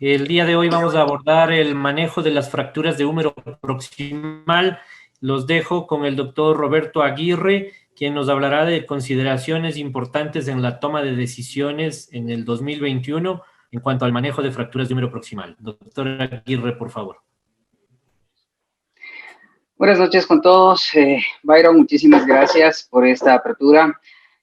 El día de hoy vamos a abordar el manejo de las fracturas de húmero proximal. Los dejo con el doctor Roberto Aguirre, quien nos hablará de consideraciones importantes en la toma de decisiones en el 2021 en cuanto al manejo de fracturas de húmero proximal. Doctor Aguirre, por favor. Buenas noches con todos. Byron, muchísimas gracias por esta apertura.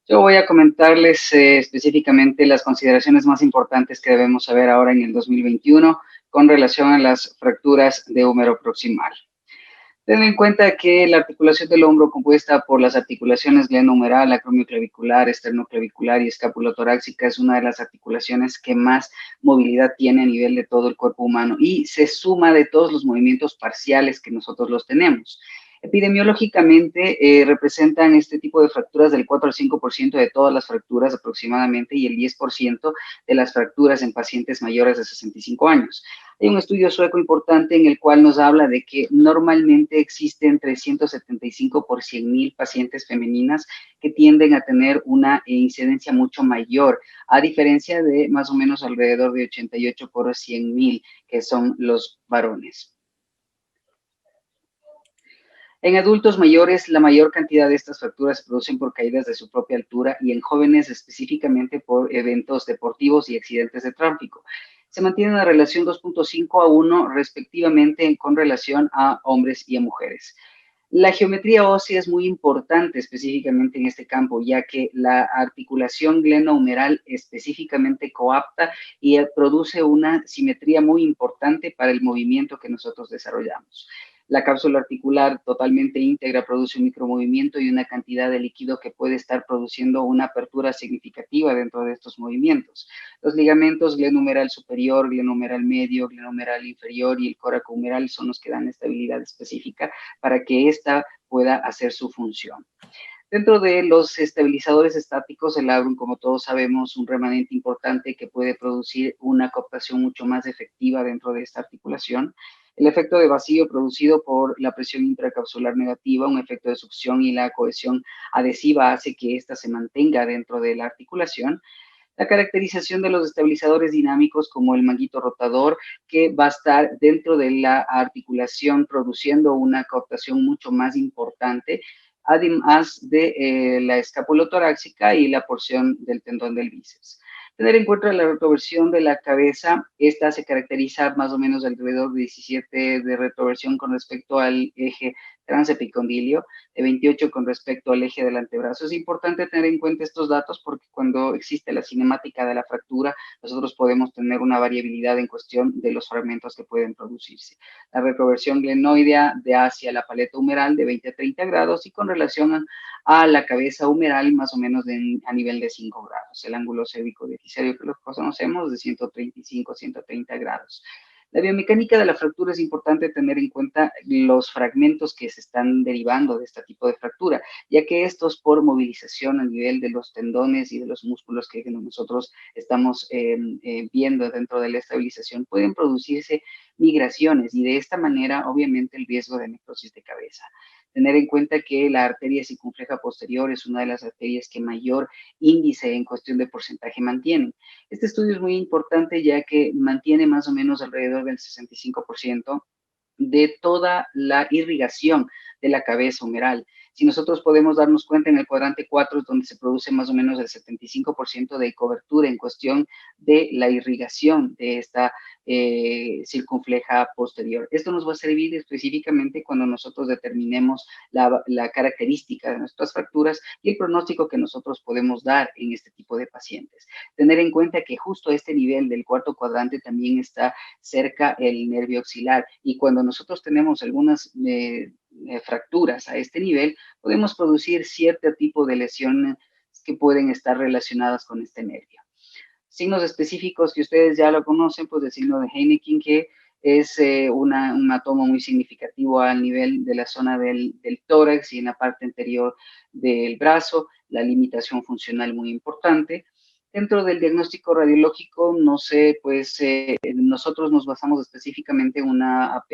Yo voy a comentarles específicamente las consideraciones más importantes que debemos saber ahora en el 2021 con relación a las fracturas de húmero proximal. Ten en cuenta que la articulación del hombro compuesta por las articulaciones glenohumeral, acromioclavicular, esternoclavicular y escapulotorácica es una de las articulaciones que más movilidad tiene a nivel de todo el cuerpo humano y se suma de todos los movimientos parciales que nosotros los tenemos. Epidemiológicamente representan este tipo de fracturas del 4 al 5% de todas las fracturas aproximadamente y el 10% de las fracturas en pacientes mayores de 65 años. Hay un estudio sueco importante en el cual nos habla de que normalmente existen 375 por 100,000 pacientes femeninas que tienden a tener una incidencia mucho mayor, a diferencia de más o menos alrededor de 88 por 100,000 que son los varones. En adultos mayores, la mayor cantidad de estas fracturas se producen por caídas de su propia altura y en jóvenes específicamente por eventos deportivos y accidentes de tráfico. Se mantiene una relación 2.5 a 1 respectivamente con relación a hombres y a mujeres. La geometría ósea es muy importante específicamente en este campo, ya que la articulación glenohumeral específicamente coapta y produce una simetría muy importante para el movimiento que nosotros desarrollamos. La cápsula articular totalmente íntegra produce un micromovimiento y una cantidad de líquido que puede estar produciendo una apertura significativa dentro de estos movimientos. Los ligamentos glenohumeral superior, glenohumeral medio, glenohumeral inferior y el coracohumeral son los que dan estabilidad específica para que ésta pueda hacer su función. Dentro de los estabilizadores estáticos, el labrum, como todos sabemos, un remanente importante que puede producir una cooptación mucho más efectiva dentro de esta articulación. El efecto de vacío producido por la presión intracapsular negativa, un efecto de succión y la cohesión adhesiva hace que ésta se mantenga dentro de la articulación. La caracterización de los estabilizadores dinámicos como el manguito rotador, que va a estar dentro de la articulación produciendo una cooptación mucho más importante, además de la escapulotorácica y la porción del tendón del bíceps. Tener en cuenta la retroversión de la cabeza, esta se caracteriza más o menos alrededor de 17 de retroversión con respecto al eje transepicondilio, de 28 con respecto al eje del antebrazo. Es importante tener en cuenta estos datos porque cuando existe la cinemática de la fractura, nosotros podemos tener una variabilidad en cuestión de los fragmentos que pueden producirse. La retroversión glenoidea de hacia la paleta humeral de 20 a 30 grados y con relación a la cabeza humeral más o menos a nivel de 5 grados. El ángulo cérvico deficitario que los conocemos de 135 a 130 grados. La biomecánica de la fractura es importante tener en cuenta los fragmentos que se están derivando de este tipo de fractura, ya que estos por movilización a nivel de los tendones y de los músculos que nosotros estamos viendo dentro de la estabilización pueden producirse migraciones y de esta manera obviamente el riesgo de necrosis de cabeza. Tener en cuenta que la arteria circunfleja posterior es una de las arterias que mayor índice en cuestión de porcentaje mantienen. Este estudio es muy importante ya que mantiene más o menos alrededor del 65% de toda la irrigación de la cabeza humeral. Si nosotros podemos darnos cuenta en el cuadrante 4 es donde se produce más o menos el 75% de cobertura en cuestión de la irrigación de esta circunfleja posterior. Esto nos va a servir específicamente cuando nosotros determinemos la característica de nuestras fracturas y el pronóstico que nosotros podemos dar en este tipo de pacientes. Tener en cuenta que justo a este nivel del cuarto cuadrante también está cerca el nervio axilar y cuando nosotros tenemos algunas fracturas a este nivel, podemos producir cierto tipo de lesiones que pueden estar relacionadas con este nervio. Signos específicos que ustedes ya lo conocen, pues el signo de Heineken, que es un hematoma muy significativo al nivel de la zona del tórax y en la parte anterior del brazo, la limitación funcional muy importante. Dentro del diagnóstico radiológico, no sé, pues nosotros nos basamos específicamente en una AP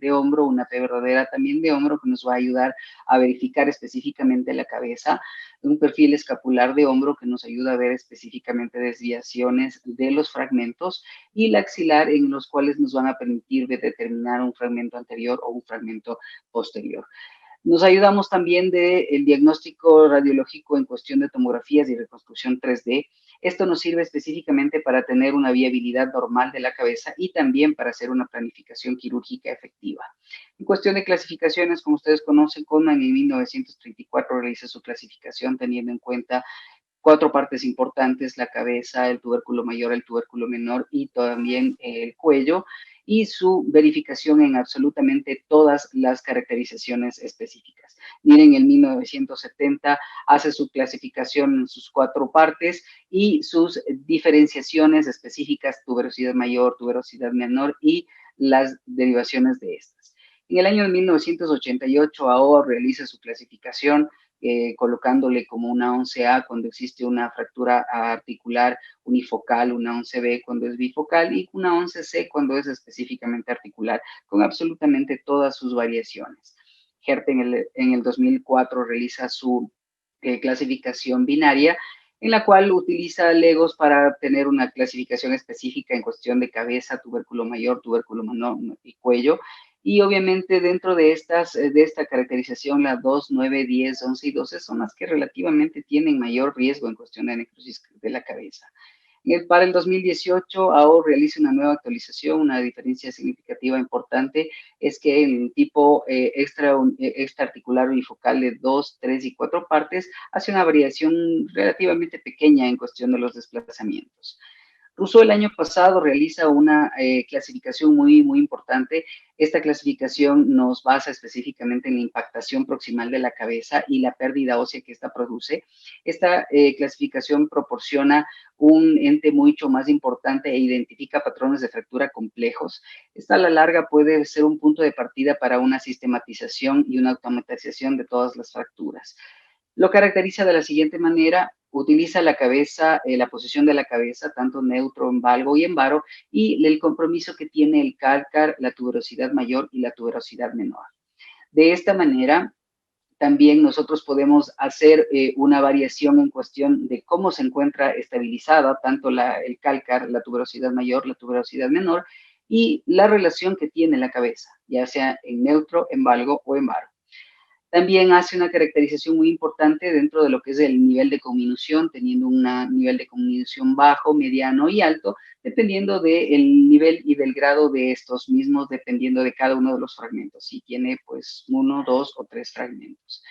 de hombro, una AP verdadera también de hombro, que nos va a ayudar a verificar específicamente la cabeza, un perfil escapular de hombro que nos ayuda a ver específicamente desviaciones de los fragmentos, y la axilar, en los cuales nos van a permitir determinar un fragmento anterior o un fragmento posterior. Nos ayudamos también del diagnóstico radiológico en cuestión de tomografías y reconstrucción 3D. Esto nos sirve específicamente para tener una viabilidad normal de la cabeza y también para hacer una planificación quirúrgica efectiva. En cuestión de clasificaciones, como ustedes conocen, Coleman en 1934 realiza su clasificación teniendo en cuenta 4 partes importantes: la cabeza, el tubérculo mayor, el tubérculo menor y también el cuello, y su verificación en absolutamente todas las caracterizaciones específicas. Miren, en 1970 hace su clasificación en sus 4 partes y sus diferenciaciones específicas: tuberosidad mayor, tuberosidad menor y las derivaciones de estas. En el año de 1988, AO realiza su clasificación colocándole como una 11A cuando existe una fractura articular unifocal, una 11B cuando es bifocal y una 11C cuando es específicamente articular, con absolutamente todas sus variaciones. Gerte en el 2004 realiza su clasificación binaria, en la cual utiliza legos para tener una clasificación específica en cuestión de cabeza, tubérculo mayor, tubérculo menor y cuello. Y obviamente dentro de esta caracterización, la 2, 9, 10, 11 y 12 son las que relativamente tienen mayor riesgo en cuestión de necrosis de la cabeza. Para el 2018, AO realiza una nueva actualización. Una diferencia significativa importante es que el tipo extraarticular unifocal de 2, 3 y 4 partes hace una variación relativamente pequeña en cuestión de los desplazamientos. Rousseau el año pasado realiza una clasificación muy importante. Esta clasificación nos basa específicamente en la impactación proximal de la cabeza y la pérdida ósea que esta produce. Esta clasificación proporciona un ente mucho más importante e identifica patrones de fractura complejos. Esta a la larga puede ser un punto de partida para una sistematización y una automatización de todas las fracturas. Lo caracteriza de la siguiente manera: utiliza la cabeza, la posición de la cabeza, tanto neutro, en valgo y en varo, y el compromiso que tiene el cálcar, la tuberosidad mayor y la tuberosidad menor. De esta manera, también nosotros podemos hacer una variación en cuestión de cómo se encuentra estabilizada tanto el cálcar, la tuberosidad mayor, la tuberosidad menor, y la relación que tiene la cabeza, ya sea en neutro, en valgo o en varo. También hace una caracterización muy importante dentro de lo que es el nivel de conminución, teniendo un nivel de conminución bajo, mediano y alto, dependiendo del nivel y del grado de estos mismos, dependiendo de cada uno de los fragmentos, si tiene pues 1, 2 o 3 fragmentos.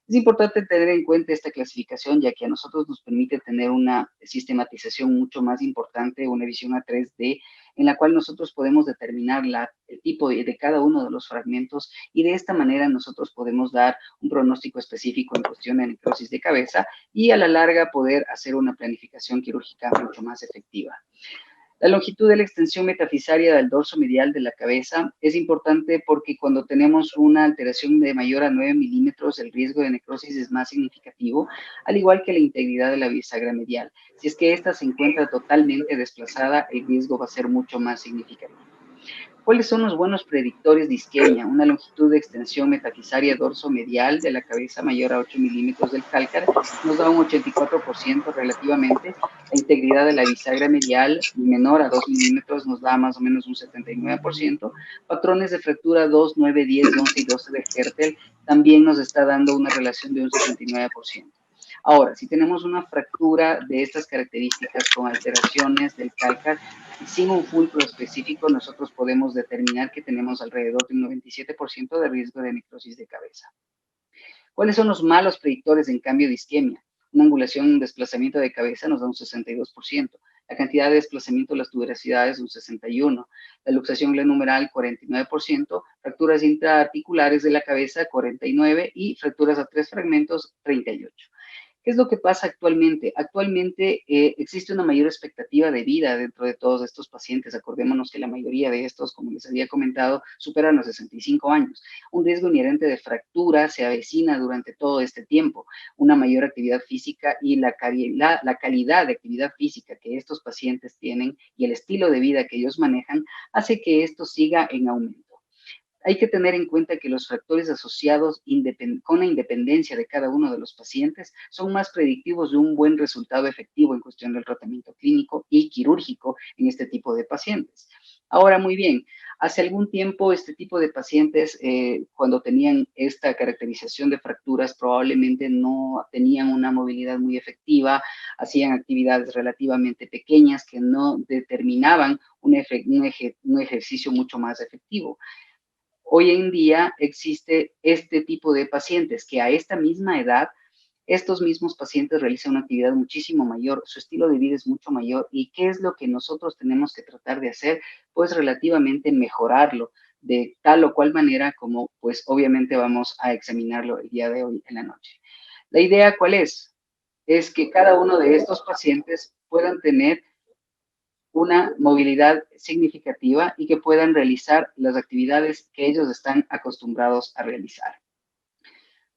Es importante tener en cuenta esta clasificación, ya que a nosotros nos permite tener una sistematización mucho más importante, una visión a 3D, en la cual nosotros podemos determinar el tipo de cada uno de los fragmentos, y de esta manera nosotros podemos dar un pronóstico específico en cuestión de necrosis de cabeza y a la larga poder hacer una planificación quirúrgica mucho más efectiva. La longitud de la extensión metafisaria del dorso medial de la cabeza es importante porque cuando tenemos una alteración de mayor a 9 milímetros, el riesgo de necrosis es más significativo, al igual que la integridad de la bisagra medial. Si es que ésta se encuentra totalmente desplazada, el riesgo va a ser mucho más significativo. ¿Cuáles son los buenos predictores de isquemia? Una longitud de extensión metafisaria dorso-medial de la cabeza mayor a 8 milímetros del cálcar nos da un 84% relativamente. La integridad de la bisagra medial menor a 2 milímetros nos da más o menos un 79%. Patrones de fractura 2, 9, 10, 11 y 12 de Hertel también nos está dando una relación de un 69%. Ahora, si tenemos una fractura de estas características con alteraciones del cálcar sin un fulcro específico, nosotros podemos determinar que tenemos alrededor de un 97% de riesgo de necrosis de cabeza. ¿Cuáles son los malos predictores en cambio de isquemia? Una angulación, un desplazamiento de cabeza nos da un 62%. La cantidad de desplazamiento de las tuberosidades, un 61%. La luxación glenumeral, 49%. Fracturas intraarticulares de la cabeza, 49%. Y fracturas a 3 fragmentos, 38%. ¿Qué es lo que pasa actualmente? Actualmente existe una mayor expectativa de vida dentro de todos estos pacientes. Acordémonos que la mayoría de estos, como les había comentado, superan los 65 años. Un riesgo inherente de fractura se avecina durante todo este tiempo. Una mayor actividad física y la calidad de actividad física que estos pacientes tienen y el estilo de vida que ellos manejan hace que esto siga en aumento. Hay que tener en cuenta que los factores asociados con la independencia de cada uno de los pacientes son más predictivos de un buen resultado efectivo en cuestión del tratamiento clínico y quirúrgico en este tipo de pacientes. Ahora, muy bien, hace algún tiempo este tipo de pacientes, cuando tenían esta caracterización de fracturas, probablemente no tenían una movilidad muy efectiva, hacían actividades relativamente pequeñas que no determinaban un ejercicio mucho más efectivo. Hoy en día existe este tipo de pacientes que a esta misma edad, estos mismos pacientes realizan una actividad muchísimo mayor, su estilo de vida es mucho mayor. ¿Y qué es lo que nosotros tenemos que tratar de hacer? Pues relativamente mejorarlo de tal o cual manera como pues obviamente vamos a examinarlo el día de hoy en la noche. La idea, ¿cuál es? Es que cada uno de estos pacientes puedan tener una movilidad significativa y que puedan realizar las actividades que ellos están acostumbrados a realizar.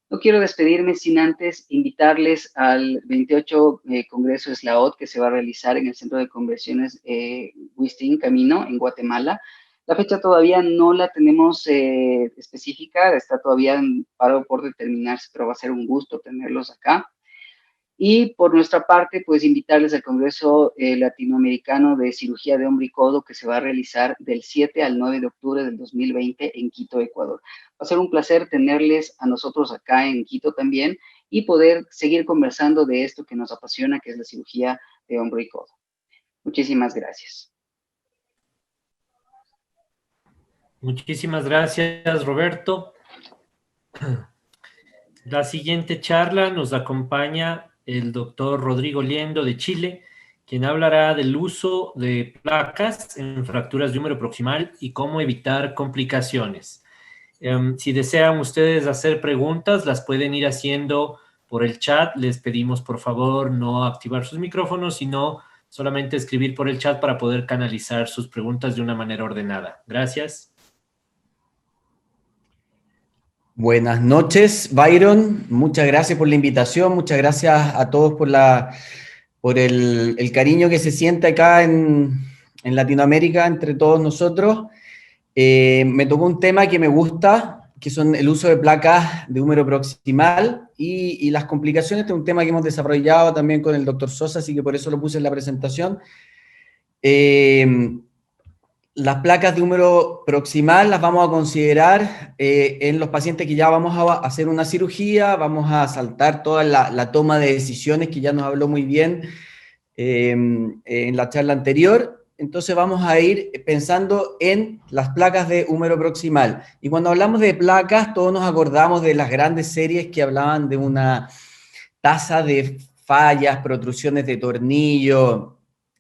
No quiero despedirme sin antes invitarles al 28 Congreso SLAOT que se va a realizar en el Centro de Convenciones Huistín Camino en Guatemala. La fecha todavía no la tenemos específica, está todavía en paro por determinarse, pero va a ser un gusto tenerlos acá. Y por nuestra parte, pues invitarles al Congreso Latinoamericano de Cirugía de Hombro y Codo que se va a realizar del 7 al 9 de octubre del 2020 en Quito, Ecuador. Va a ser un placer tenerles a nosotros acá en Quito también y poder seguir conversando de esto que nos apasiona, que es la cirugía de hombro y codo. Muchísimas gracias. Muchísimas gracias, Roberto. La siguiente charla nos acompaña el doctor Rodrigo Liendo de Chile, quien hablará del uso de placas en fracturas de húmero proximal y cómo evitar complicaciones. Si desean ustedes hacer preguntas, las pueden ir haciendo por el chat. Les pedimos, por favor, no activar sus micrófonos, sino solamente escribir por el chat para poder canalizar sus preguntas de una manera ordenada. Gracias. Buenas noches, Byron. Muchas gracias por la invitación. Muchas gracias a todos por el cariño que se siente acá en Latinoamérica entre todos nosotros. Me tocó un tema que me gusta, que son el uso de placas de húmero proximal y las complicaciones. Este es un tema que hemos desarrollado también con el doctor Sosa, así que por eso lo puse en la presentación. Las placas de húmero proximal las vamos a considerar en los pacientes que ya vamos a hacer una cirugía, vamos a saltar toda la toma de decisiones que ya nos habló muy bien en la charla anterior. Entonces vamos a ir pensando en las placas de húmero proximal. Y cuando hablamos de placas, todos nos acordamos de las grandes series que hablaban de una tasa de fallas, protrusiones de tornillo,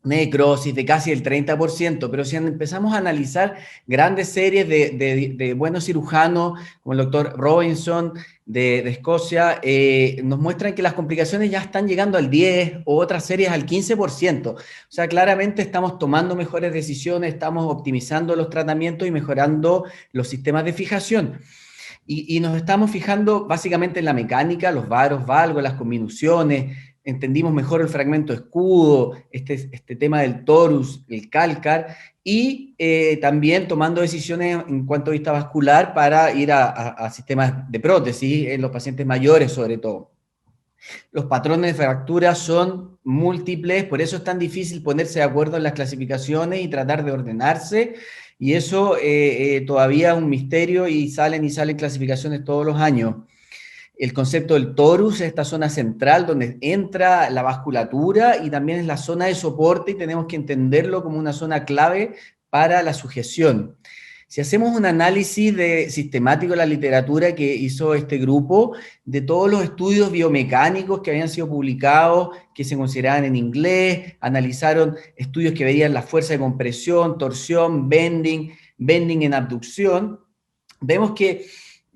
necrosis de casi el 30%, pero si empezamos a analizar grandes series de buenos cirujanos, como el doctor Robinson de Escocia, nos muestran que las complicaciones ya están llegando al 10% o otras series al 15%. O sea, claramente estamos tomando mejores decisiones, estamos optimizando los tratamientos y mejorando los sistemas de fijación. Y nos estamos fijando básicamente en la mecánica, los varos, válvulas, conminuciones, entendimos mejor el fragmento escudo, este tema del torus, el cálcar, y también tomando decisiones en cuanto a vista vascular para ir a sistemas de prótesis en los pacientes mayores sobre todo. Los patrones de fractura son múltiples, por eso es tan difícil ponerse de acuerdo en las clasificaciones y tratar de ordenarse, y eso todavía es un misterio y salen clasificaciones todos los años. El concepto del torus es esta zona central donde entra la vasculatura y también es la zona de soporte y tenemos que entenderlo como una zona clave para la sujeción. Si hacemos un análisis sistemático de la literatura que hizo este grupo, de todos los estudios biomecánicos que habían sido publicados, que se consideraban en inglés, analizaron estudios que veían la fuerza de compresión, torsión, bending en abducción, vemos que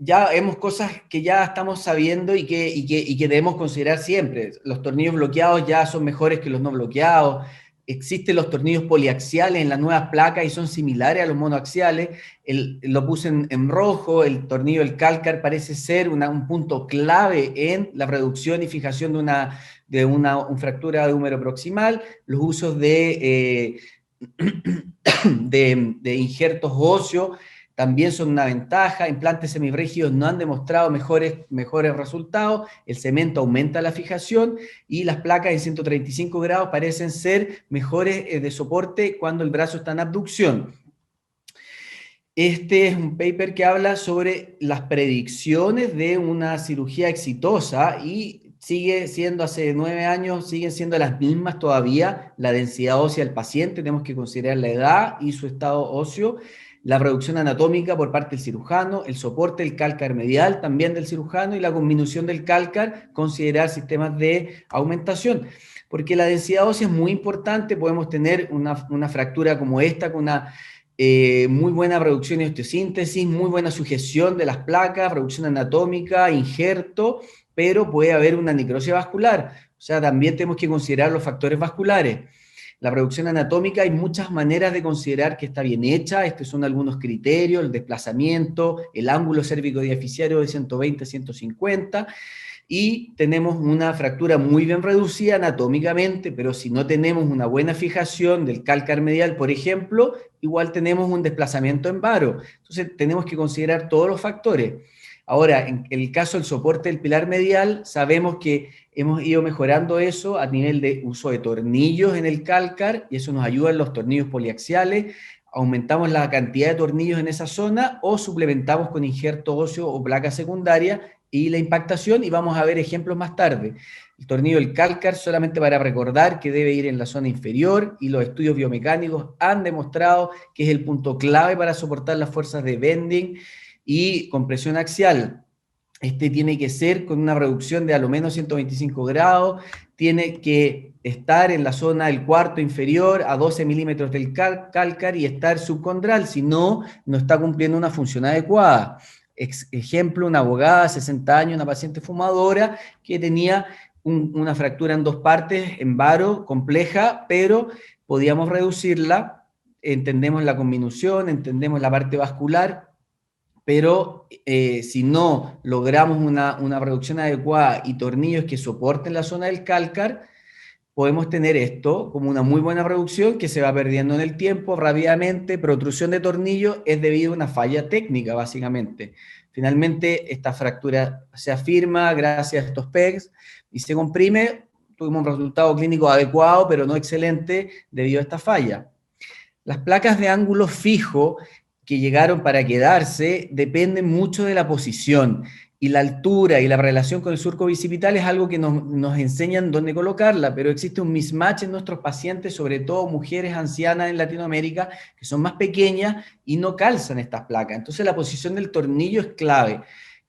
ya vemos cosas que ya estamos sabiendo y que debemos considerar siempre. Los tornillos bloqueados ya son mejores que los no bloqueados. Existen los tornillos poliaxiales en las nuevas placas y son similares a los monoaxiales. Lo puse en rojo, el tornillo del Calcar parece ser un punto clave en la reducción y fijación de una fractura de húmero proximal. Los usos de injertos óseos también son una ventaja. Implantes semirrígidos no han demostrado mejores resultados. El cemento aumenta la fijación y las placas en 135 grados parecen ser mejores de soporte cuando el brazo está en abducción. Este es un paper que habla sobre las predicciones de una cirugía exitosa y sigue siendo, hace 9 años, siguen siendo las mismas todavía. La densidad ósea del paciente, tenemos que considerar la edad y su estado óseo, la reducción anatómica por parte del cirujano, el soporte del cálcar medial también del cirujano y la disminución del cálcar, considerar sistemas de aumentación. Porque la densidad ósea es muy importante, podemos tener una fractura como esta con una muy buena reducción y osteosíntesis, muy buena sujeción de las placas, reducción anatómica, injerto, pero puede haber una necrosis vascular. O sea, también tenemos que considerar los factores vasculares. La reducción anatómica, hay muchas maneras de considerar que está bien hecha. Estos son algunos criterios: el desplazamiento, el ángulo cérvico-diaficiario de 120 a 150, y tenemos una fractura muy bien reducida anatómicamente, pero si no tenemos una buena fijación del cálcar medial, por ejemplo, igual tenemos un desplazamiento en varo. Entonces tenemos que considerar todos los factores. Ahora, en el caso del soporte del pilar medial, sabemos que hemos ido mejorando eso a nivel de uso de tornillos en el cálcar, y eso nos ayuda en los tornillos poliaxiales. Aumentamos la cantidad de tornillos en esa zona o suplementamos con injerto óseo o placa secundaria y la impactación, y vamos a ver ejemplos más tarde. El tornillo del cálcar, solamente para recordar que debe ir en la zona inferior, y los estudios biomecánicos han demostrado que es el punto clave para soportar las fuerzas de bending y compresión axial. Este tiene que ser con una reducción de a lo menos 125 grados, tiene que estar en la zona del cuarto inferior a 12 milímetros del cálcar y estar subcondral, si no, no está cumpliendo una función adecuada. Ejemplo, una abogada, 60 años, una paciente fumadora que tenía una fractura en 2 partes, en varo, compleja, pero podíamos reducirla. Entendemos la conminución, entendemos la parte vascular, pero si no logramos una reducción adecuada y tornillos que soporten la zona del cálcar, podemos tener esto como una muy buena reducción que se va perdiendo en el tiempo rápidamente. Protrusión de tornillo es debido a una falla técnica, básicamente. Finalmente, esta fractura se afirma gracias a estos PEGs y se comprime. Tuvimos un resultado clínico adecuado, pero no excelente debido a esta falla. Las placas de ángulo fijo que llegaron para quedarse dependen mucho de la posición, y la altura y la relación con el surco bicipital es algo que nos enseñan dónde colocarla, pero existe un mismatch en nuestros pacientes, sobre todo mujeres ancianas en Latinoamérica, que son más pequeñas y no calzan estas placas. Entonces la posición del tornillo es clave.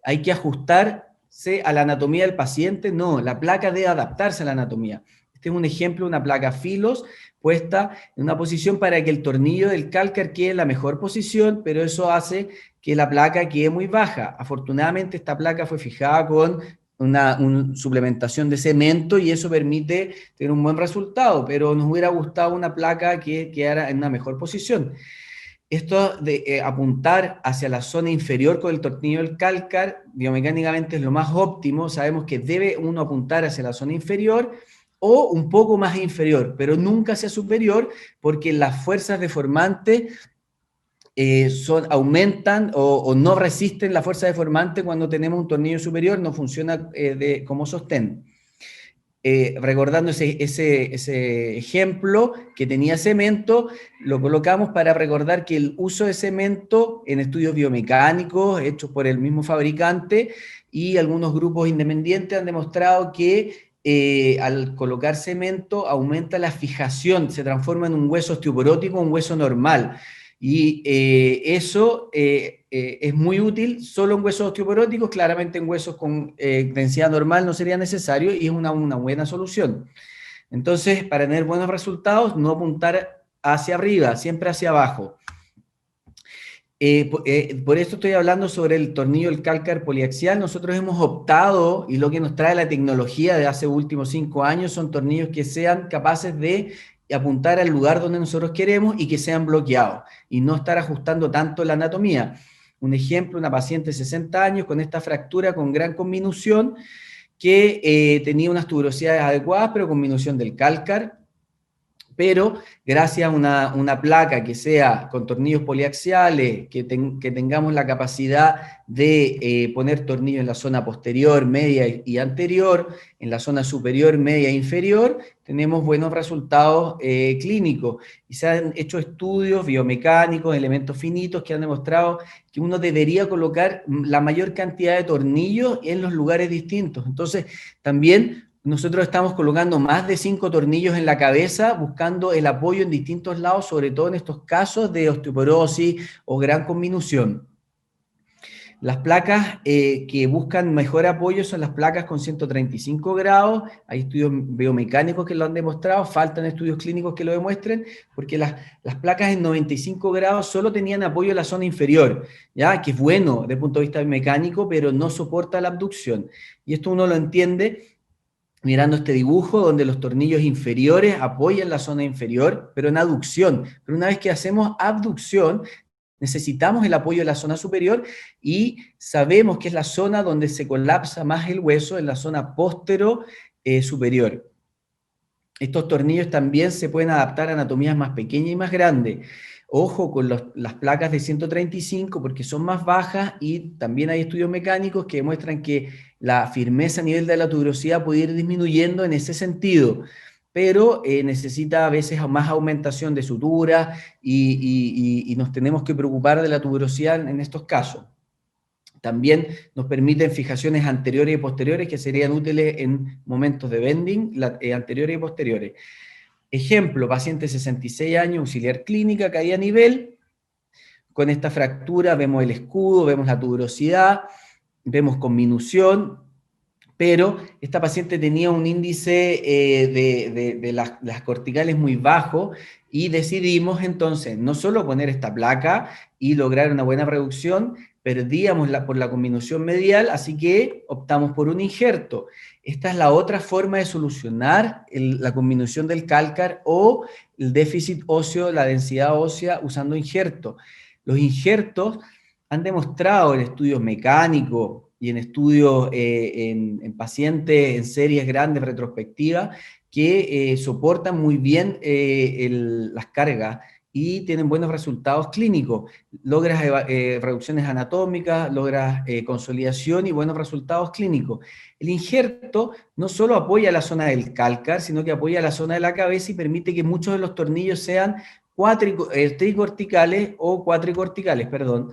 Hay que ajustarse a la anatomía del paciente. No, la placa debe adaptarse a la anatomía. Este es un ejemplo, una placa Filos, puesta en una posición para que el tornillo del cálcar quede en la mejor posición, pero eso hace que la placa quede muy baja. Afortunadamente esta placa fue fijada con una suplementación de cemento y eso permite tener un buen resultado, pero nos hubiera gustado una placa que quedara en una mejor posición. Esto de apuntar hacia la zona inferior con el tornillo del cálcar, biomecánicamente es lo más óptimo. Sabemos que debe uno apuntar hacia la zona inferior o un poco más inferior, pero nunca hacia superior, porque las fuerzas deformantes aumentan o no resisten la fuerza deformante cuando tenemos un tornillo superior, no funciona como sostén. Recordando ese ejemplo que tenía cemento, lo colocamos para recordar que el uso de cemento en estudios biomecánicos hechos por el mismo fabricante y algunos grupos independientes han demostrado que al colocar cemento aumenta la fijación, se transforma en un hueso osteoporótico, un hueso normal. Y eso es muy útil solo en huesos osteoporóticos. Claramente en huesos con densidad normal no sería necesario y es una buena solución. Entonces, para tener buenos resultados, no apuntar hacia arriba, siempre hacia abajo. Por eso estoy hablando sobre el tornillo del cálcar poliaxial. Nosotros hemos optado, y lo que nos trae la tecnología de hace últimos 5 años, son tornillos que sean capaces de apuntar al lugar donde nosotros queremos y que sean bloqueados, y no estar ajustando tanto la anatomía. Un ejemplo, una paciente de 60 años con esta fractura con gran conminución, que tenía unas tuberosidades adecuadas, pero con disminución del cálcar, pero gracias a una placa que sea con tornillos poliaxiales, que tengamos la capacidad de poner tornillos en la zona posterior, media y anterior, en la zona superior, media e inferior, tenemos buenos resultados clínicos. Y se han hecho estudios biomecánicos, elementos finitos, que han demostrado que uno debería colocar la mayor cantidad de tornillos en los lugares distintos. Entonces, también nosotros estamos colocando más de 5 tornillos en la cabeza, buscando el apoyo en distintos lados, sobre todo en estos casos de osteoporosis o gran conminución. Las placas que buscan mejor apoyo son las placas con 135 grados. Hay estudios biomecánicos que lo han demostrado, faltan estudios clínicos que lo demuestren, porque las placas en 95 grados solo tenían apoyo en la zona inferior, ¿ya? Que es bueno desde el punto de vista mecánico, pero no soporta la abducción. Y esto uno lo entiende mirando este dibujo donde los tornillos inferiores apoyan la zona inferior, pero en aducción. Pero una vez que hacemos abducción, necesitamos el apoyo de la zona superior, y sabemos que es la zona donde se colapsa más el hueso, en la zona postero superior. Estos tornillos también se pueden adaptar a anatomías más pequeñas y más grandes. Ojo con las placas de 135 porque son más bajas, y también hay estudios mecánicos que demuestran que la firmeza a nivel de la tuberosidad puede ir disminuyendo en ese sentido, pero necesita a veces más aumentación de sutura, y nos tenemos que preocupar de la tuberosidad en estos casos. También nos permiten fijaciones anteriores y posteriores que serían útiles en momentos de bending, anteriores y posteriores. Ejemplo, paciente de 66 años, auxiliar clínica, caída a nivel. Con esta fractura vemos el escudo, vemos la tuberosidad, vemos conminución, pero esta paciente tenía un índice de las corticales muy bajo, y decidimos entonces no solo poner esta placa y lograr una buena reducción, perdíamos por la conminución medial, así que optamos por un injerto. Esta es la otra forma de solucionar la conminución del cálcar o el déficit óseo, la densidad ósea, usando injertos. Los injertos han demostrado en estudios mecánicos y en estudios en pacientes en series grandes retrospectivas que soportan muy bien las cargas y tienen buenos resultados clínicos. Logras reducciones anatómicas, logras consolidación y buenos resultados clínicos. El injerto no solo apoya la zona del cálcar, sino que apoya la zona de la cabeza y permite que muchos de los tornillos sean tricorticales o cuatricorticales, perdón,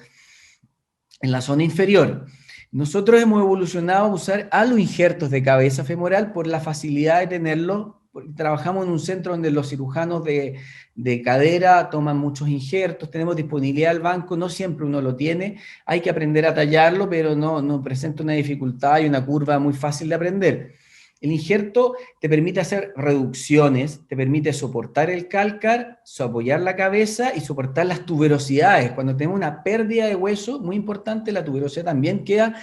en la zona inferior. Nosotros hemos evolucionado a usar aloinjertos de cabeza femoral por la facilidad de tenerlo. Trabajamos en un centro donde los cirujanos de cadera toman muchos injertos, tenemos disponibilidad al banco, no siempre uno lo tiene, hay que aprender a tallarlo, pero no presenta una dificultad y una curva muy fácil de aprender. El injerto te permite hacer reducciones, te permite soportar el cálcar, apoyar la cabeza y soportar las tuberosidades. Cuando tenemos una pérdida de hueso, muy importante, la tuberosidad también queda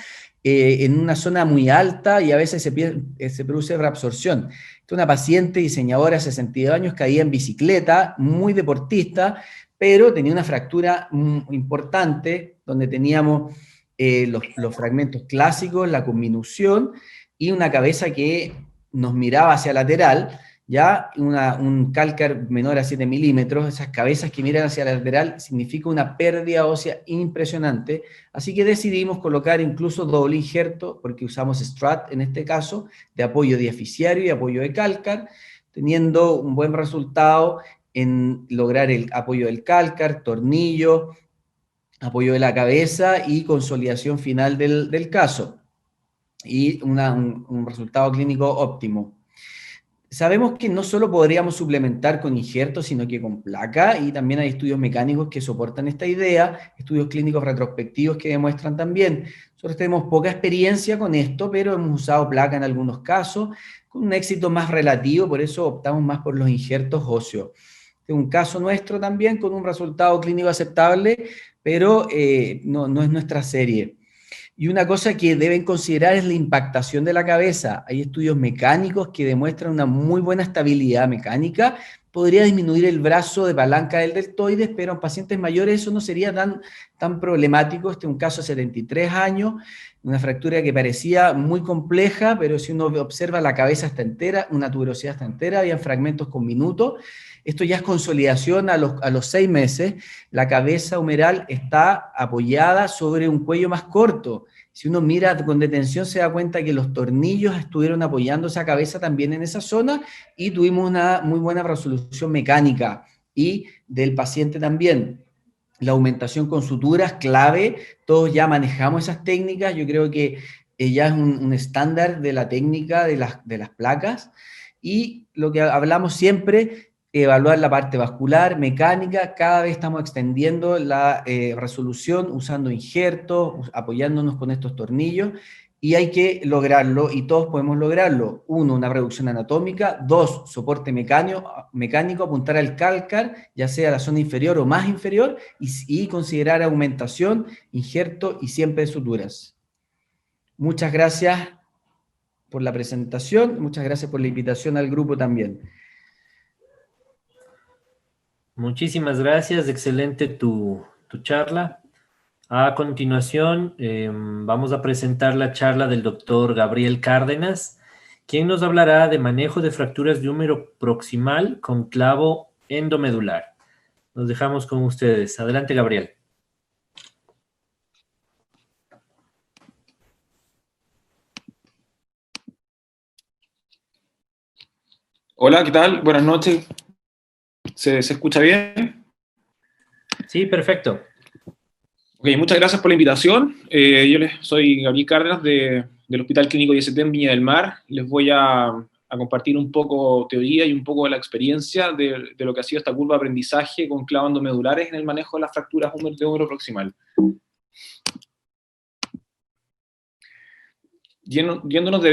en una zona muy alta y a veces se produce reabsorción. Esta es una paciente diseñadora de 62 años, caía en bicicleta, muy deportista, pero tenía una fractura importante donde teníamos los fragmentos clásicos, la conminución, y una cabeza que nos miraba hacia lateral, ya un cálcar menor a 7 milímetros, esas cabezas que miran hacia lateral significa una pérdida ósea impresionante, así que decidimos colocar incluso doble injerto, porque usamos strut en este caso, de apoyo diaficiario y apoyo de cálcar, teniendo un buen resultado en lograr el apoyo del cálcar, tornillo, apoyo de la cabeza y consolidación final del caso. Y un resultado clínico óptimo. Sabemos que no solo podríamos suplementar con injertos, sino que con placa, y también hay estudios mecánicos que soportan esta idea, estudios clínicos retrospectivos que demuestran también. Nosotros tenemos poca experiencia con esto, pero hemos usado placa en algunos casos, con un éxito más relativo, por eso optamos más por los injertos óseos. Este es un caso nuestro también con un resultado clínico aceptable, pero no es nuestra serie. Y una cosa que deben considerar es la impactación de la cabeza. Hay estudios mecánicos que demuestran una muy buena estabilidad mecánica. Podría disminuir el brazo de palanca del deltoides, pero en pacientes mayores eso no sería tan problemático. Este es un caso de 73 años, una fractura que parecía muy compleja, pero si uno observa la cabeza está entera, una tuberosidad está entera, había fragmentos con minutos. Esto ya es consolidación a los 6 meses. La cabeza humeral está apoyada sobre un cuello más corto. Si uno mira con detención se da cuenta que los tornillos estuvieron apoyando esa cabeza también en esa zona y tuvimos una muy buena resolución mecánica y del paciente también. La aumentación con suturas, clave, todos ya manejamos esas técnicas, yo creo que ya es un estándar de la técnica de las placas y lo que hablamos siempre, evaluar la parte vascular, mecánica, cada vez estamos extendiendo la resolución usando injertos, apoyándonos con estos tornillos y hay que lograrlo y todos podemos lograrlo. Uno, una reducción anatómica. Dos, soporte mecánico, apuntar al cálcar, ya sea la zona inferior o más inferior y considerar aumentación, injerto y siempre suturas. Muchas gracias por la presentación, muchas gracias por la invitación al grupo también. Muchísimas gracias, excelente tu charla. A continuación, vamos a presentar la charla del doctor Gabriel Cárdenas, quien nos hablará de manejo de fracturas de húmero proximal con clavo endomedular. Nos dejamos con ustedes. Adelante, Gabriel. Hola, ¿qué tal? Buenas noches. ¿Se escucha bien? Sí, perfecto. Ok, muchas gracias por la invitación. Yo soy Gabriel Cárdenas del Hospital Clínico IST en Viña del Mar. Les voy a compartir un poco teoría y un poco de la experiencia de lo que ha sido esta curva de aprendizaje con clavos endomedulares en el manejo de las fracturas de húmero proximal. Yéndonos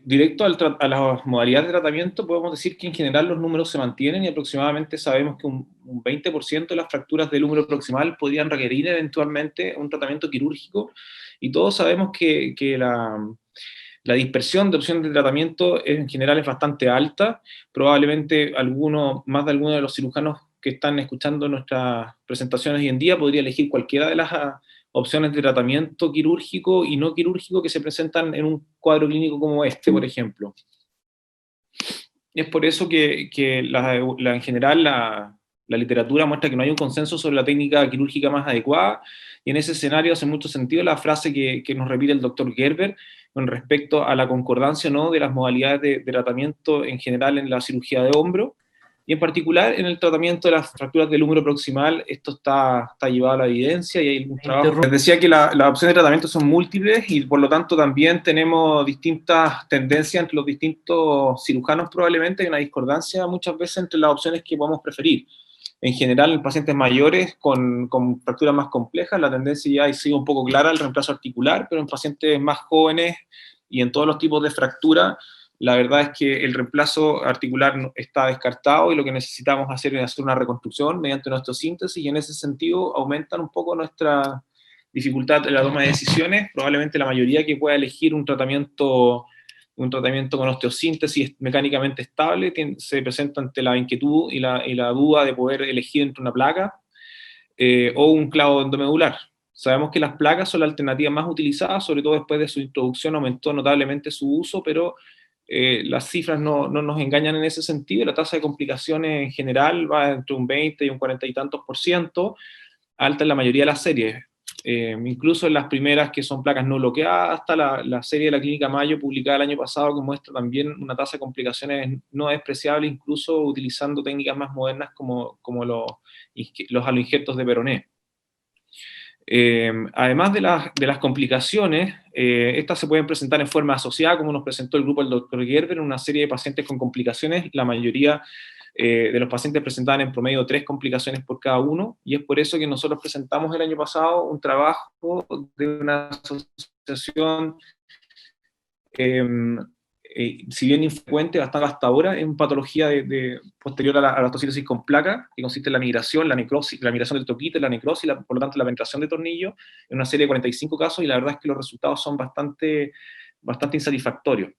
directo a las modalidades de tratamiento, podemos decir que en general los números se mantienen y aproximadamente sabemos que un 20% de las fracturas del húmero proximal podrían requerir eventualmente un tratamiento quirúrgico, y todos sabemos que la dispersión de opciones de tratamiento en general es bastante alta. Probablemente más de alguno de los cirujanos que están escuchando nuestras presentaciones hoy en día podría elegir cualquiera de las opciones de tratamiento quirúrgico y no quirúrgico que se presentan en un cuadro clínico como este, por ejemplo. Es por eso que en general la literatura muestra que no hay un consenso sobre la técnica quirúrgica más adecuada, y en ese escenario hace mucho sentido la frase que nos repite el doctor Gerber con respecto a la concordancia o no de las modalidades de tratamiento en general en la cirugía de hombro, y en particular en el tratamiento de las fracturas del húmero proximal. Esto está llevado a la evidencia y hay algún trabajo. Les decía que las opciones de tratamiento son múltiples y por lo tanto también tenemos distintas tendencias entre los distintos cirujanos. Probablemente hay una discordancia muchas veces entre las opciones que podemos preferir. En general, en pacientes mayores con fracturas más complejas, la tendencia ya ha sido un poco clara al reemplazo articular, pero en pacientes más jóvenes y en todos los tipos de fractura, la verdad es que el reemplazo articular está descartado y lo que necesitamos hacer es hacer una reconstrucción mediante nuestra síntesis, y en ese sentido aumentan un poco nuestra dificultad en la toma de decisiones. Probablemente la mayoría que pueda elegir un tratamiento con osteosíntesis mecánicamente estable se presenta ante la inquietud y la duda de poder elegir entre una placa o un clavo endomedular. Sabemos que las placas son la alternativa más utilizada, sobre todo después de su introducción aumentó notablemente su uso, pero las cifras no nos engañan en ese sentido. La tasa de complicaciones en general va entre un 20 y un 40 y tantos %, alta en la mayoría de las series. Incluso en las primeras, que son placas no bloqueadas, hasta la serie de la Clínica Mayo publicada el año pasado, que muestra también una tasa de complicaciones no despreciable, incluso utilizando técnicas más modernas como los aloinjertos de peroné. Además de las complicaciones, estas se pueden presentar en forma asociada, como nos presentó el grupo del Dr. Gerber, en una serie de pacientes con complicaciones. La mayoría de los pacientes presentaban en promedio 3 complicaciones por cada uno, y es por eso que nosotros presentamos el año pasado un trabajo de una asociación si bien infrecuente, hasta ahora en patología posterior a la osteosíntesi con placa, que consiste en la migración, la necrosis, la migración del troquite, la necrosis, por lo tanto la penetración de tornillo, en una serie de 45 casos, y la verdad es que los resultados son bastante insatisfactorios.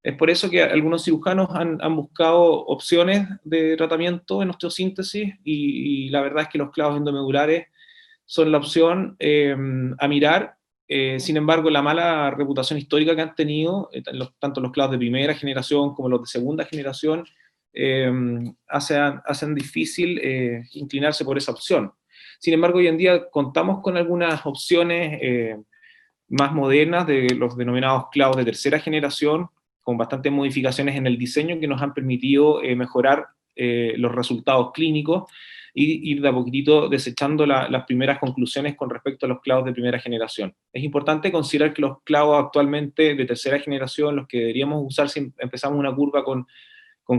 Es por eso que algunos cirujanos han buscado opciones de tratamiento en osteosíntesis, y la verdad es que los clavos endomedulares son la opción a mirar. Sin embargo, la mala reputación histórica que han tenido, tanto los clavos de primera generación como los de segunda generación, hacen difícil inclinarse por esa opción. Sin embargo, hoy en día contamos con algunas opciones más modernas de los denominados clavos de tercera generación, con bastantes modificaciones en el diseño que nos han permitido mejorar los resultados clínicos y ir de a poquitito desechando las primeras conclusiones con respecto a los clavos de primera generación. Es importante considerar que los clavos actualmente de tercera generación, los que deberíamos usar si empezamos una curva con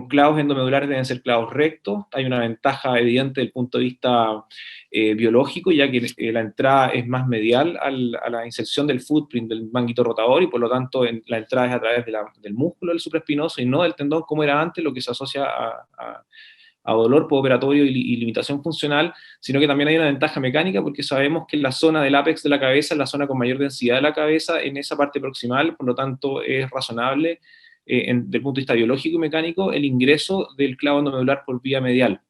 clavos endomedulares, deben ser clavos rectos. Hay una ventaja evidente desde el punto de vista biológico, ya que la entrada es más medial a la inserción del footprint del manguito rotador, y por lo tanto la entrada es a través del músculo del supraespinoso y no del tendón como era antes, lo que se asocia a dolor postoperatorio y limitación funcional, sino que también hay una ventaja mecánica, porque sabemos que la zona del ápex de la cabeza es la zona con mayor densidad de la cabeza en esa parte proximal, por lo tanto es razonable desde el punto de vista biológico y mecánico el ingreso del clavo endomedular por vía medial.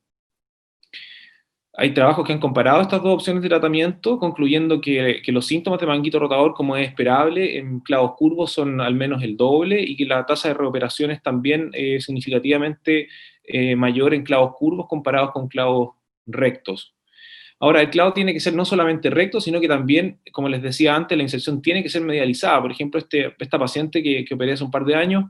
Hay trabajos que han comparado estas dos opciones de tratamiento, concluyendo que los síntomas de manguito rotador, como es esperable, en clavos curvos son al menos el doble, y que la tasa de reoperaciones también es significativamente mayor en clavos curvos comparados con clavos rectos. Ahora, el clavo tiene que ser no solamente recto, sino que también, como les decía antes, la inserción tiene que ser medializada. Por ejemplo, esta paciente que operé hace un par de años,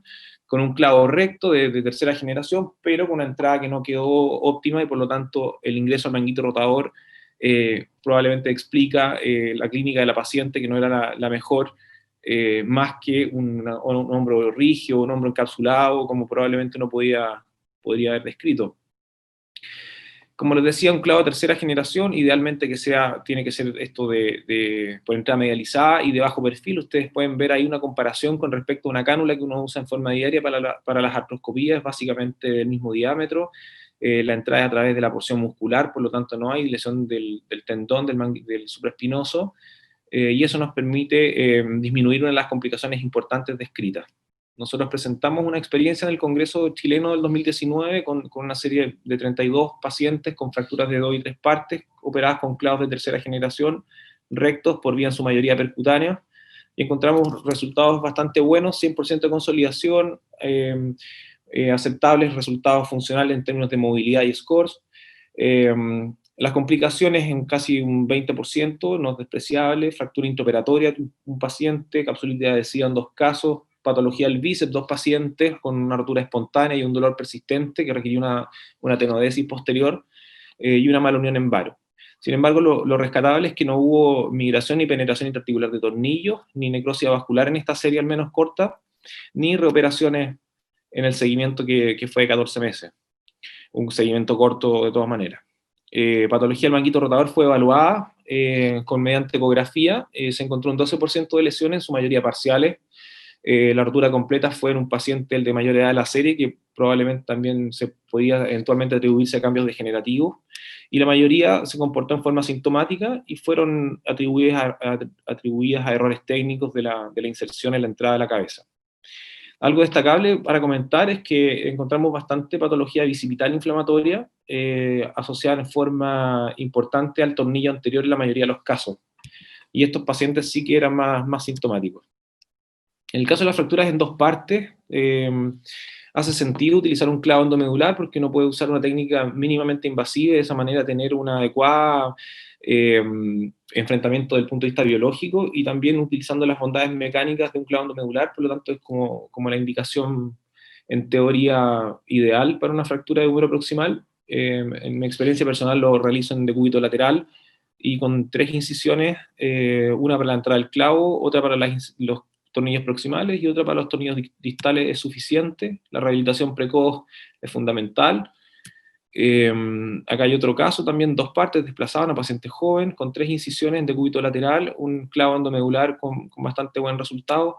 con un clavo recto de tercera generación, pero con una entrada que no quedó óptima, y por lo tanto el ingreso al manguito rotador probablemente explica la clínica de la paciente, que no era la mejor, más que un hombro rígido, un hombro encapsulado, como probablemente no podría haber descrito. Como les decía, un clavo de tercera generación, idealmente tiene que ser esto por entrada medializada y de bajo perfil. Ustedes pueden ver ahí una comparación con respecto a una cánula que uno usa en forma diaria para las artroscopías, básicamente del mismo diámetro. La entrada es a través de la porción muscular, por lo tanto no hay lesión del tendón del supraespinoso, y eso nos permite disminuir una de las complicaciones importantes descritas. Nosotros presentamos una experiencia en el Congreso chileno del 2019 con una serie de 32 pacientes con fracturas de 2 y 3 partes, operadas con clavos de tercera generación, rectos, por vía en su mayoría percutáneos, y encontramos resultados bastante buenos, 100% de consolidación, aceptables resultados funcionales en términos de movilidad y scores. Las complicaciones en casi un 20%, no es despreciable, fractura intraoperatoria, un paciente, capsulitis adhesiva en 2 casos, patología del bíceps, 2 pacientes con una rotura espontánea y un dolor persistente que requirió una tenodesis posterior y una malunión en varo. Sin embargo, lo rescatable es que no hubo migración ni penetración intraarticular de tornillos, ni necrosis vascular en esta serie al menos corta, ni reoperaciones en el seguimiento que fue de 14 meses. Un seguimiento corto de todas maneras. Patología del manguito rotador fue evaluada mediante ecografía. Se encontró un 12% de lesiones, en su mayoría parciales. La rotura completa fue en un paciente, el de mayor edad de la serie, que probablemente también se podía eventualmente atribuirse a cambios degenerativos, y la mayoría se comportó en forma sintomática y fueron atribuidas a errores técnicos de la inserción en la entrada de la cabeza. Algo destacable para comentar es que encontramos bastante patología bicipital inflamatoria asociada en forma importante al tornillo anterior en la mayoría de los casos, y estos pacientes sí que eran más sintomáticos. En el caso de las fracturas en 2 partes, hace sentido utilizar un clavo endomedular porque uno puede usar una técnica mínimamente invasiva y de esa manera tener una adecuada enfrentamiento del punto de vista biológico, y también utilizando las bondades mecánicas de un clavo endomedular. Por lo tanto es como la indicación en teoría ideal para una fractura de húmero proximal. En mi experiencia personal lo realizo en decúbito lateral y con 3 incisiones, una para la entrada del clavo, otra para los tornillos proximales y otra para los tornillos distales es suficiente. La rehabilitación precoz es fundamental. Acá hay otro caso también, 2 partes, desplazada, una paciente joven con 3 incisiones en decúbito lateral, un clavo endomedular con bastante buen resultado.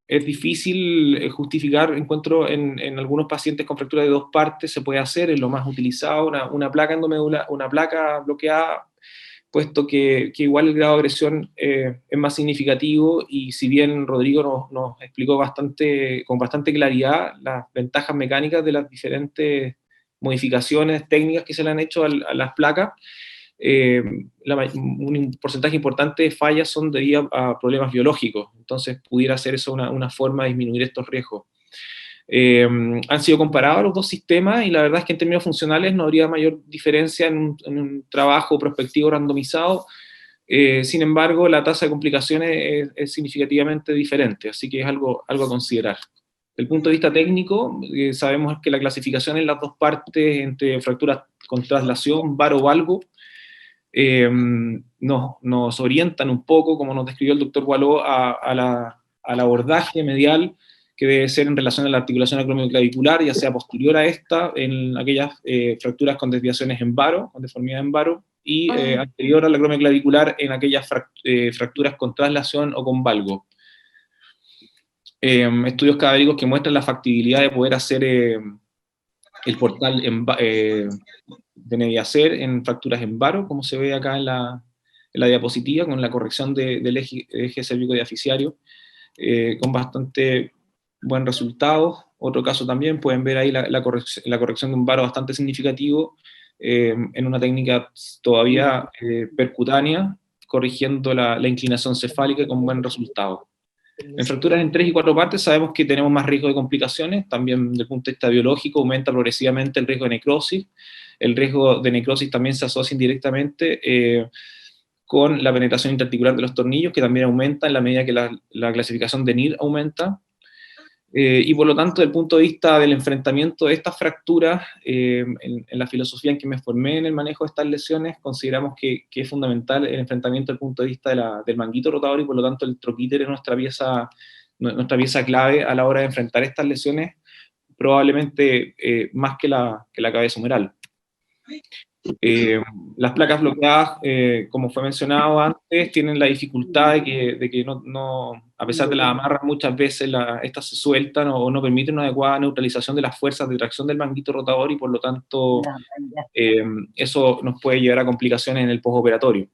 es difícil justificar, encuentro en algunos pacientes con fractura de 2 partes, se puede hacer, es lo más utilizado, una placa endomedular, una placa bloqueada, puesto que igual el grado de agresión es más significativo, y si bien Rodrigo nos explicó con bastante claridad las ventajas mecánicas de las diferentes modificaciones técnicas que se le han hecho a las placas, un porcentaje importante de fallas son debidas a problemas biológicos, entonces pudiera ser eso una forma de disminuir estos riesgos. Han sido comparados los dos sistemas, y la verdad es que en términos funcionales no habría mayor diferencia en un trabajo prospectivo randomizado. Sin embargo, la tasa de complicaciones es significativamente diferente, así que es algo a considerar. Desde el punto de vista técnico, sabemos que la clasificación en las 2 partes, entre fracturas con traslación, varo-valgo, nos orientan un poco, como nos describió el doctor Boileau, al abordaje medial que debe ser en relación a la articulación acromioclavicular, ya sea posterior a esta, en aquellas fracturas con desviaciones en varo, con deformidad en varo, y anterior a la acromioclavicular en aquellas fracturas con traslación o con valgo. Estudios cadavéricos que muestran la factibilidad de poder hacer el portal de Neviacer en fracturas en varo, como se ve acá en la diapositiva, con la corrección del eje cérvico-diaficiario, con bastante buen resultado. Otro caso también, pueden ver ahí la corrección de un varo bastante significativo, en una técnica todavía percutánea, corrigiendo la inclinación cefálica con buen resultado. En fracturas en 3 y 4 partes sabemos que tenemos más riesgo de complicaciones, también desde el punto de vista biológico aumenta progresivamente el riesgo de necrosis. El riesgo de necrosis también se asocia indirectamente con la penetración interarticular de los tornillos, que también aumenta en la medida que la clasificación de NIR aumenta. Y por lo tanto, desde el punto de vista del enfrentamiento de estas fracturas, en la filosofía en que me formé en el manejo de estas lesiones, consideramos que es fundamental el enfrentamiento desde el punto de vista del manguito rotador, y por lo tanto el troquíter es nuestra pieza clave a la hora de enfrentar estas lesiones, probablemente más que la cabeza humeral. Las placas bloqueadas, como fue mencionado antes, tienen la dificultad de que a pesar de las amarras, muchas veces estas se sueltan o no permiten una adecuada neutralización de las fuerzas de tracción del manguito rotador, y por lo tanto eso nos puede llevar a complicaciones en el postoperatorio.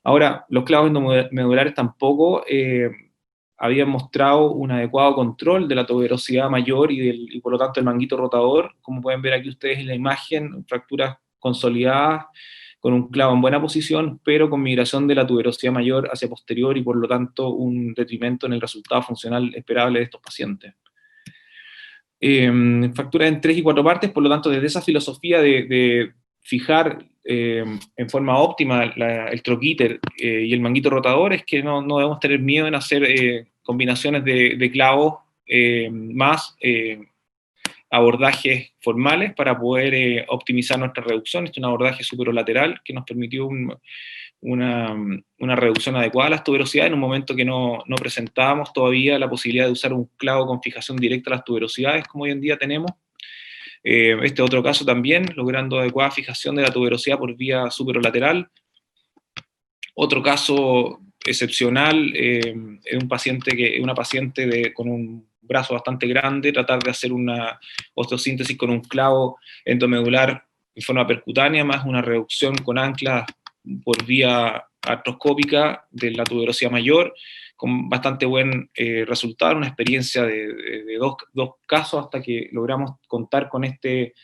Ahora, los clavos endomedulares tampoco habían mostrado un adecuado control de la tuberosidad mayor y por lo tanto el manguito rotador, como pueden ver aquí ustedes en la imagen, fracturas consolidadas, con un clavo en buena posición, pero con migración de la tuberosidad mayor hacia posterior, y por lo tanto un detrimento en el resultado funcional esperable de estos pacientes. Fracturas en 3 y 4 partes, por lo tanto, desde esa filosofía de fijar en forma óptima el troquíter y el manguito rotador, es que no debemos tener miedo en hacer combinaciones de clavos más abordajes formales para poder optimizar nuestra reducción. Este es un abordaje superolateral que nos permitió una reducción adecuada de las tuberosidades en un momento que no presentábamos todavía la posibilidad de usar un clavo con fijación directa a las tuberosidades como hoy en día tenemos. Este otro caso también, logrando adecuada fijación de la tuberosidad por vía superolateral. Otro caso excepcional, una paciente con un brazo bastante grande, tratar de hacer una osteosíntesis con un clavo endomedular en forma percutánea, más una reducción con anclas por vía artroscópica de la tuberosidad mayor, con bastante buen resultado, una experiencia de dos casos hasta que logramos contar con este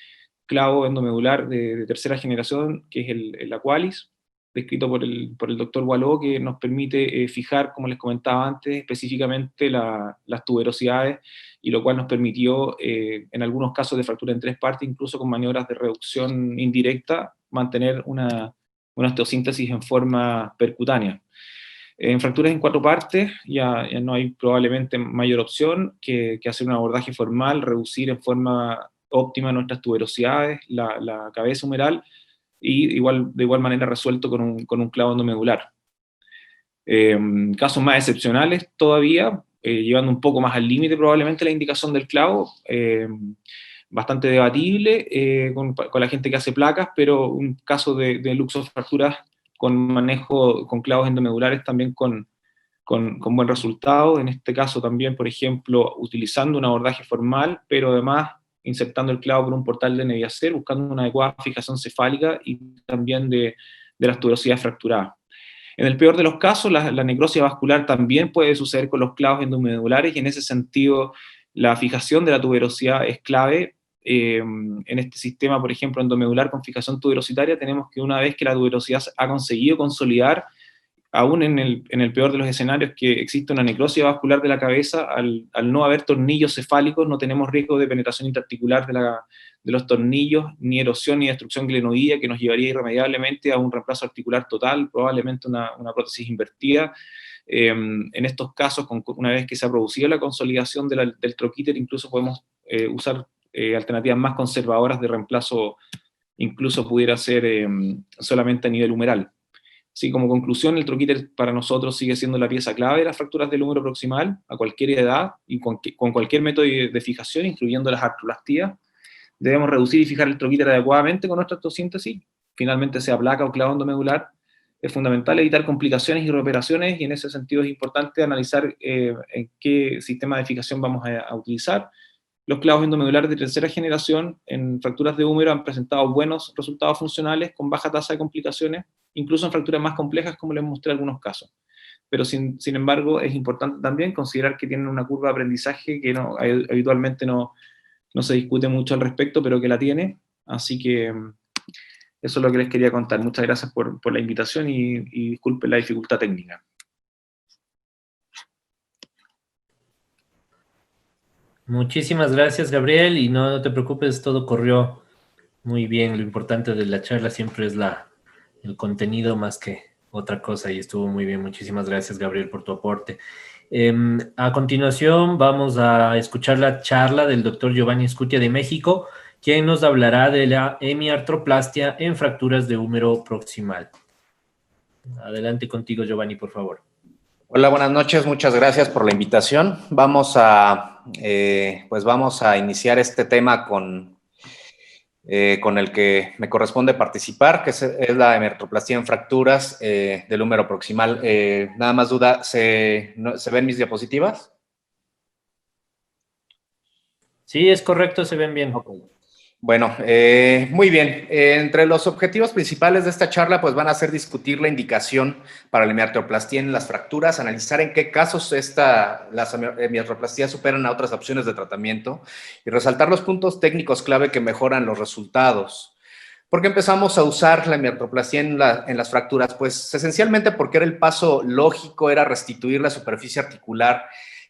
clavo endomedular de tercera generación, que es el Aqualis, descrito por el doctor Boileau, que nos permite fijar, como les comentaba antes, específicamente las tuberosidades, y lo cual nos permitió, en algunos casos de fractura en 3 partes, incluso con maniobras de reducción indirecta, mantener una osteosíntesis en forma percutánea. En fracturas en 4 partes ya no hay probablemente mayor opción que hacer un abordaje formal, reducir en forma óptima nuestras tuberosidades, la cabeza humeral, y de igual manera resuelto con un clavo endomedular. Casos más excepcionales todavía, llevando un poco más al límite probablemente la indicación del clavo, bastante debatible con la gente que hace placas, pero un caso de luxofracturas con manejo con clavos endomedulares también con con buen resultado. En este caso también, por ejemplo, utilizando un abordaje formal, pero además insertando el clavo por un portal de Neviacer, buscando una adecuada fijación cefálica y también de las tuberosidades fracturadas. En el peor de los casos, la necrosis vascular también puede suceder con los clavos endomedulares, y en ese sentido la fijación de la tuberosidad es clave. En este sistema, por ejemplo, endomedular con fijación tuberositaria, tenemos que una vez que la tuberosidad ha conseguido consolidar, aún en el peor de los escenarios, que existe una necrosis vascular de la cabeza, al no haber tornillos cefálicos, no tenemos riesgo de penetración interarticular de los tornillos, ni erosión ni destrucción glenoidea, que nos llevaría irremediablemente a un reemplazo articular total, probablemente una prótesis invertida. En estos casos, una vez que se ha producido la consolidación del troquíter, incluso podemos usar alternativas más conservadoras de reemplazo, incluso pudiera ser solamente a nivel humeral. Sí, como conclusión, el troquíter para nosotros sigue siendo la pieza clave de las fracturas del húmero proximal a cualquier edad y con cualquier método de fijación, incluyendo las artroplastías. Debemos reducir y fijar el troquíter adecuadamente con nuestra osteosíntesis, finalmente sea placa o clavo endomedular. Es fundamental evitar complicaciones y reoperaciones, y en ese sentido es importante analizar en qué sistema de fijación vamos a utilizar. Los clavos endomedulares de tercera generación en fracturas de húmero han presentado buenos resultados funcionales con baja tasa de complicaciones, incluso en fracturas más complejas, como les mostré en algunos casos. Pero sin embargo, es importante también considerar que tienen una curva de aprendizaje que habitualmente no se discute mucho al respecto, pero que la tiene. Así que eso es lo que les quería contar. Muchas gracias por la invitación y disculpen la dificultad técnica. Muchísimas gracias, Gabriel, y no te preocupes, todo corrió muy bien. Lo importante de la charla siempre es el contenido más que otra cosa, y estuvo muy bien. Muchísimas gracias, Gabriel, por tu aporte. A continuación vamos a escuchar la charla del doctor Giovanni Scutia de México, quien nos hablará de la hemiartroplastia en fracturas de húmero proximal. Adelante contigo, Giovanni, por favor. Hola, buenas noches, muchas gracias por la invitación. Vamos a iniciar este tema con el que me corresponde participar, que es la hemiartroplastia en fracturas del húmero proximal. Nada más duda, ¿se ven mis diapositivas? Sí, es correcto, se ven bien. Okay. Bueno, muy bien. Entre los objetivos principales de esta charla, pues van a ser discutir la indicación para la hemiartroplastia en las fracturas, analizar en qué casos las hemiartroplastías superan a otras opciones de tratamiento y resaltar los puntos técnicos clave que mejoran los resultados. ¿Por qué empezamos a usar la hemiartroplastia en las fracturas? Pues esencialmente porque era el paso lógico, era restituir la superficie articular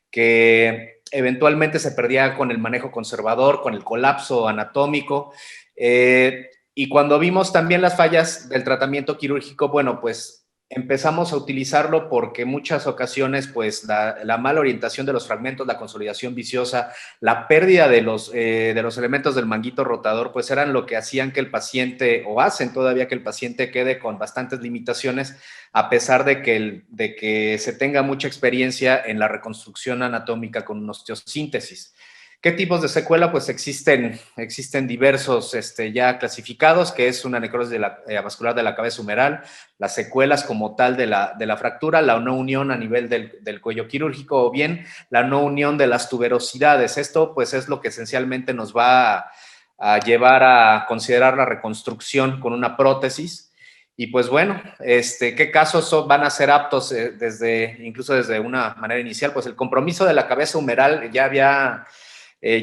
que eventualmente se perdía con el manejo conservador, con el colapso anatómico, y cuando vimos también las fallas del tratamiento quirúrgico, bueno, pues empezamos a utilizarlo porque en muchas ocasiones, pues la mala orientación de los fragmentos, la consolidación viciosa, la pérdida de los elementos del manguito rotador, pues eran lo que hacían que el paciente, o hacen todavía que el paciente quede con bastantes limitaciones, a pesar de que se tenga mucha experiencia en la reconstrucción anatómica con una osteosíntesis. ¿Qué tipos de secuela? Pues existen diversos ya clasificados, que es una necrosis vascular de la cabeza humeral, las secuelas como tal de la fractura, la no unión a nivel del cuello quirúrgico, o bien la no unión de las tuberosidades. Esto pues es lo que esencialmente nos va a llevar a considerar la reconstrucción con una prótesis. Y pues bueno, ¿qué casos van a ser aptos incluso desde una manera inicial? Pues el compromiso de la cabeza humeral ya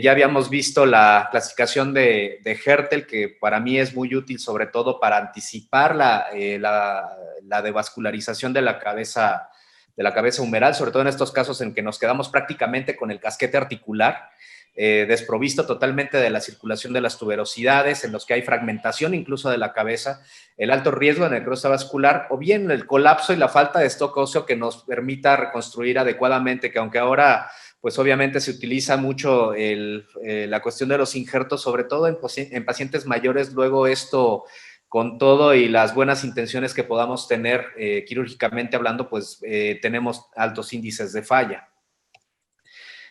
habíamos visto la clasificación de Hertel, que para mí es muy útil, sobre todo para anticipar la devascularización de la cabeza humeral, sobre todo en estos casos en que nos quedamos prácticamente con el casquete articular, desprovisto totalmente de la circulación de las tuberosidades, en los que hay fragmentación incluso de la cabeza, el alto riesgo de necrosis vascular, o bien el colapso y la falta de stock óseo que nos permita reconstruir adecuadamente, que aunque ahora pues obviamente se utiliza mucho la cuestión de los injertos, sobre todo en pacientes mayores. Luego esto, con todo y las buenas intenciones que podamos tener quirúrgicamente hablando, pues tenemos altos índices de falla.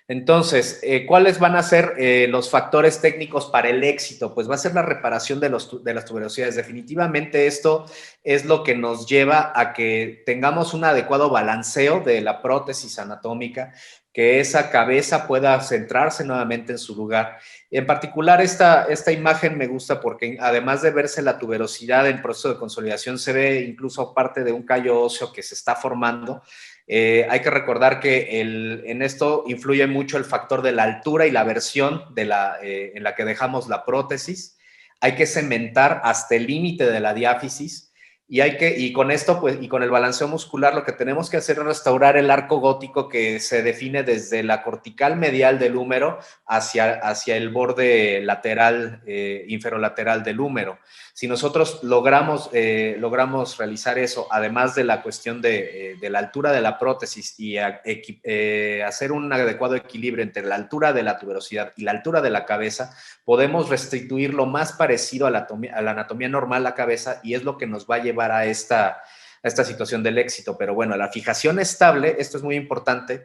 Entonces, ¿cuáles van a ser los factores técnicos para el éxito? Pues va a ser la reparación de las tuberosidades. Definitivamente esto es lo que nos lleva a que tengamos un adecuado balanceo de la prótesis anatómica, que esa cabeza pueda centrarse nuevamente en su lugar. En particular, esta imagen me gusta porque además de verse la tuberosidad en proceso de consolidación, se ve incluso parte de un callo óseo que se está formando. Hay que recordar que en esto influye mucho el factor de la altura y la versión en la que dejamos la prótesis. Hay que cementar hasta el límite de la diáfisis y con esto, pues, y con el balanceo muscular, lo que tenemos que hacer es restaurar el arco gótico que se define desde la cortical medial del húmero hacia el borde lateral, inferolateral del húmero. Si nosotros logramos realizar eso, además de la cuestión de la altura de la prótesis y hacer un adecuado equilibrio entre la altura de la tuberosidad y la altura de la cabeza, podemos restituir lo más parecido a la anatomía normal la cabeza, y es lo que nos va a llevar a esta situación del éxito. Pero bueno, la fijación estable, esto es muy importante,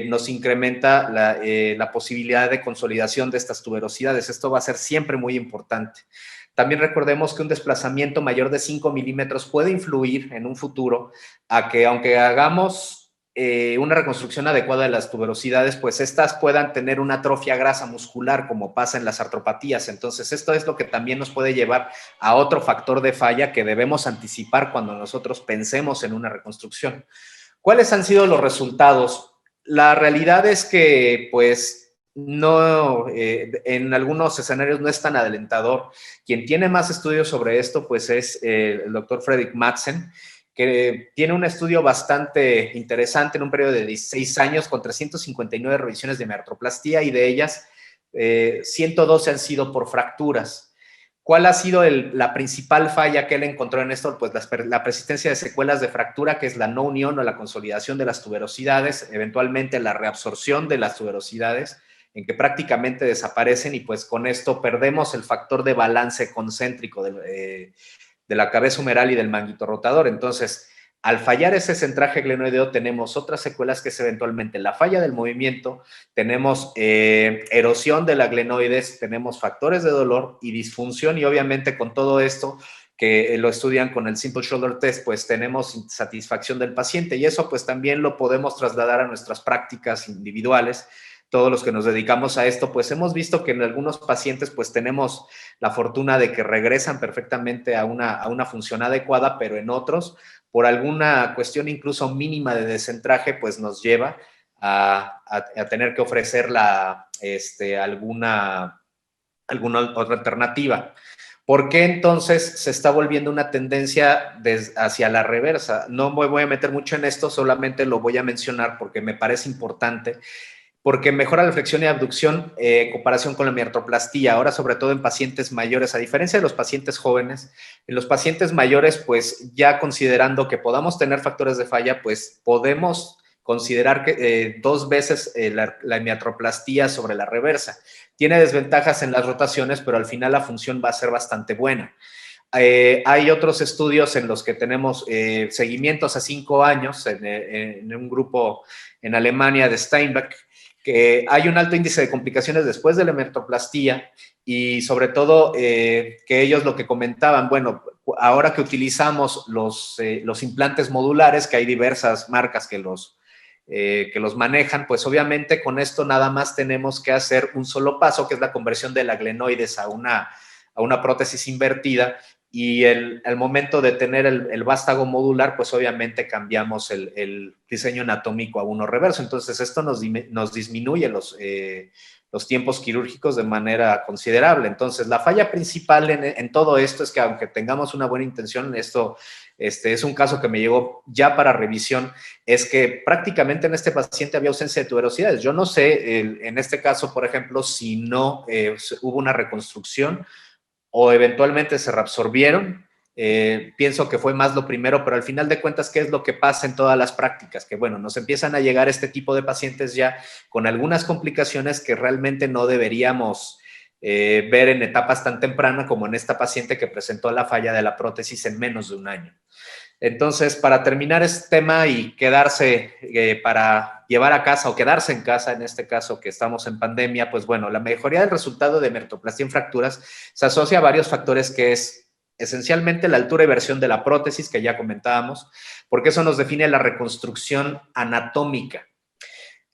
nos incrementa la posibilidad de consolidación de estas tuberosidades. Esto va a ser siempre muy importante. También recordemos que un desplazamiento mayor de 5 milímetros puede influir en un futuro a que, aunque hagamos una reconstrucción adecuada de las tuberosidades, pues estas puedan tener una atrofia grasa muscular, como pasa en las artropatías. Entonces, esto es lo que también nos puede llevar a otro factor de falla que debemos anticipar cuando nosotros pensemos en una reconstrucción. ¿Cuáles han sido los resultados? La realidad es que, pues, no, en algunos escenarios no es tan alentador. Quien tiene más estudios sobre esto, pues, es el doctor Fredrik Madsen, que tiene un estudio bastante interesante en un periodo de 16 años con 359 revisiones de miartroplastía, y de ellas 112 han sido por fracturas. ¿Cuál ha sido la principal falla que él encontró en esto? Pues la persistencia de secuelas de fractura, que es la no unión o la consolidación de las tuberosidades, eventualmente la reabsorción de las tuberosidades, en que prácticamente desaparecen, y pues con esto perdemos el factor de balance concéntrico de la cabeza humeral y del manguito rotador. Entonces, al fallar ese centraje glenoideo, tenemos otras secuelas, que es eventualmente la falla del movimiento, tenemos erosión de la glenoides, tenemos factores de dolor y disfunción, y obviamente con todo esto, que lo estudian con el Simple Shoulder Test, pues tenemos insatisfacción del paciente, y eso pues también lo podemos trasladar a nuestras prácticas individuales. Todos los que nos dedicamos a esto, pues hemos visto que en algunos pacientes pues tenemos la fortuna de que regresan perfectamente a una función adecuada, pero en otros, por alguna cuestión incluso mínima de descentraje, pues nos lleva a tener que ofrecer alguna otra alternativa. ¿Por qué entonces se está volviendo una tendencia hacia la reversa? No me voy a meter mucho en esto, solamente lo voy a mencionar porque me parece importante, porque mejora la flexión y abducción en comparación con la miartroplastía, ahora sobre todo en pacientes mayores, a diferencia de los pacientes jóvenes. En los pacientes mayores, pues ya considerando que podamos tener factores de falla, pues podemos considerar que 2 veces la miartroplastía sobre la reversa. Tiene desventajas en las rotaciones, pero al final la función va a ser bastante buena. Hay otros estudios en los que tenemos seguimientos a 5 años en un grupo en Alemania de Steinbeck, que hay un alto índice de complicaciones después de la miartroplastía, y sobre todo que ellos lo que comentaban, bueno, ahora que utilizamos los implantes modulares, que hay diversas marcas que los manejan, pues obviamente con esto nada más tenemos que hacer un solo paso, que es la conversión de la glenoides a una prótesis invertida, y al momento de tener el vástago modular, pues obviamente cambiamos el diseño anatómico a uno reverso. Entonces esto nos disminuye los tiempos quirúrgicos de manera considerable. Entonces la falla principal en todo esto es que, aunque tengamos una buena intención, esto es un caso que me llegó ya para revisión, es que prácticamente en este paciente había ausencia de tuberosidades. Yo no sé, en este caso, por ejemplo, si no hubo una reconstrucción o eventualmente se reabsorbieron. Pienso que fue más lo primero, pero al final de cuentas, ¿qué es lo que pasa en todas las prácticas? Que bueno, nos empiezan a llegar este tipo de pacientes ya con algunas complicaciones que realmente no deberíamos ver en etapas tan tempranas, como en esta paciente que presentó la falla de la prótesis en menos de un año. Entonces, para terminar este tema y quedarse para llevar a casa o quedarse en casa, en este caso que estamos en pandemia, pues bueno, la mejoría del resultado de emertoplastia en fracturas se asocia a varios factores que es esencialmente la altura y versión de la prótesis, que ya comentábamos, porque eso nos define la reconstrucción anatómica.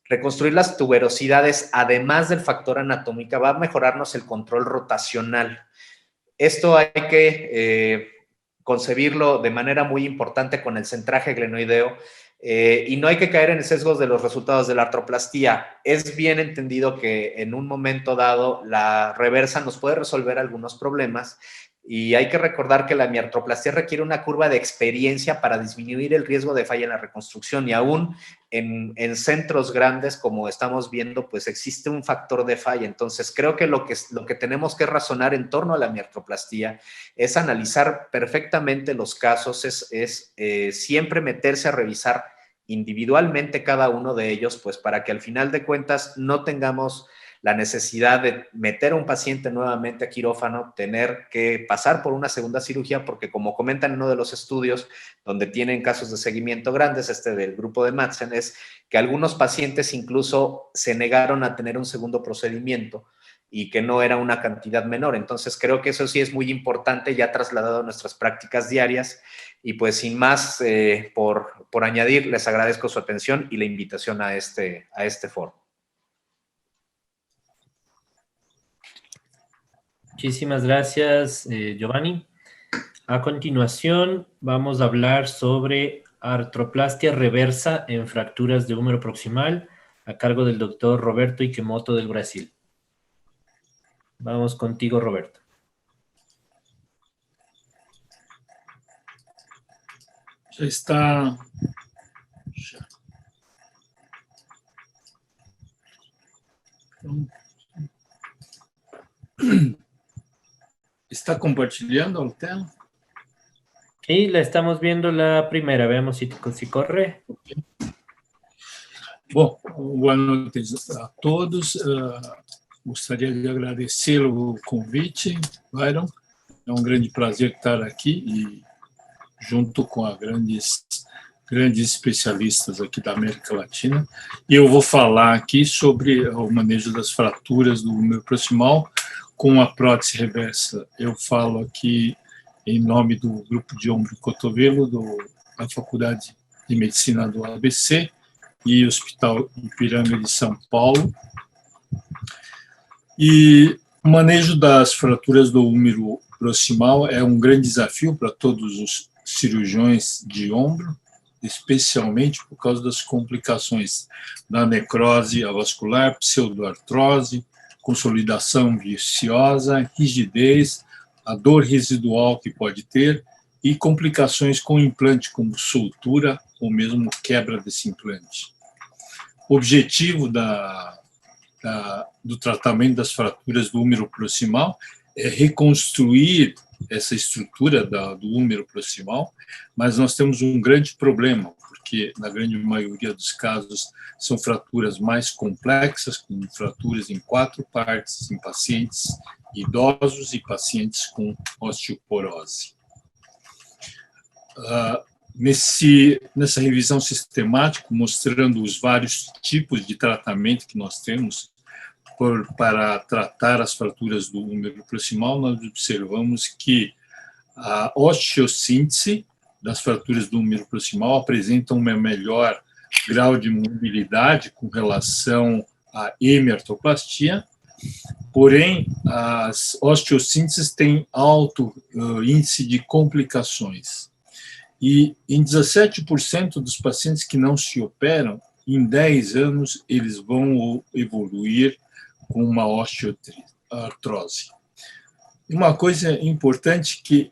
Reconstruir las tuberosidades, además del factor anatómico, va a mejorarnos el control rotacional. Esto hay que concebirlo de manera muy importante con el centraje glenoideo y no hay que caer en sesgos de los resultados de la artroplastía. Es bien entendido que en un momento dado la reversa nos puede resolver algunos problemas y hay que recordar que la miartroplastía requiere una curva de experiencia para disminuir el riesgo de falla en la reconstrucción y aún en centros grandes como estamos viendo, pues existe un factor de falla. Entonces creo que lo que tenemos que razonar en torno a la miartroplastía es analizar perfectamente los casos, es siempre meterse a revisar individualmente cada uno de ellos, pues para que al final de cuentas no tengamos la necesidad de meter a un paciente nuevamente a quirófano, tener que pasar por una segunda cirugía, porque como comentan en uno de los estudios donde tienen casos de seguimiento grandes, del grupo de Madsen, es que algunos pacientes incluso se negaron a tener un segundo procedimiento y que no era una cantidad menor. Entonces creo que eso sí es muy importante, ya trasladado a nuestras prácticas diarias. Y pues sin más por añadir, les agradezco su atención y la invitación a este foro. Muchísimas gracias, Giovanni. A continuación, vamos a hablar sobre artroplastia reversa en fracturas de húmero proximal a cargo del doctor Roberto Ikemoto del Brasil. Vamos contigo, Roberto. Já está. ¿Está compartilhando a tela? Sí, la estamos viendo la primera. Veamos si corre. Bom, boa noite a todos. Gostaria de agradecer o convite, Byron. É um grande prazer estar aqui e junto com grandes especialistas aqui da América Latina. E eu vou falar aqui sobre o manejo das fraturas do húmero proximal com a prótese reversa. Eu falo aqui em nome do grupo de ombro e cotovelo da Faculdade de Medicina do ABC e Hospital Ipiranga de São Paulo. E o manejo das fraturas do húmero proximal é um grande desafio para todos os cirurgiões de ombro, especialmente por causa das complicações da necrose avascular, pseudoartrose, consolidação viciosa, rigidez, a dor residual que pode ter e complicações com o implante, como soltura ou mesmo quebra desse implante. O objetivo do tratamento das fraturas do húmero proximal é reconstruir essa estrutura do húmero proximal, mas nós temos um grande problema, porque na grande maioria dos casos são fraturas mais complexas, com fraturas em 4 partes em pacientes idosos e pacientes com osteoporose. Nessa revisão sistemática, mostrando os vários tipos de tratamento que nós temos para tratar as fraturas do húmero proximal, nós observamos que a osteossíntese das fraturas do húmero proximal apresenta um melhor grau de mobilidade com relação à hemiartroplastia, porém, as osteossínteses têm alto índice de complicações. E em 17% dos pacientes que não se operam, em 10 anos, eles vão evoluir com uma osteoartrose. Uma coisa importante que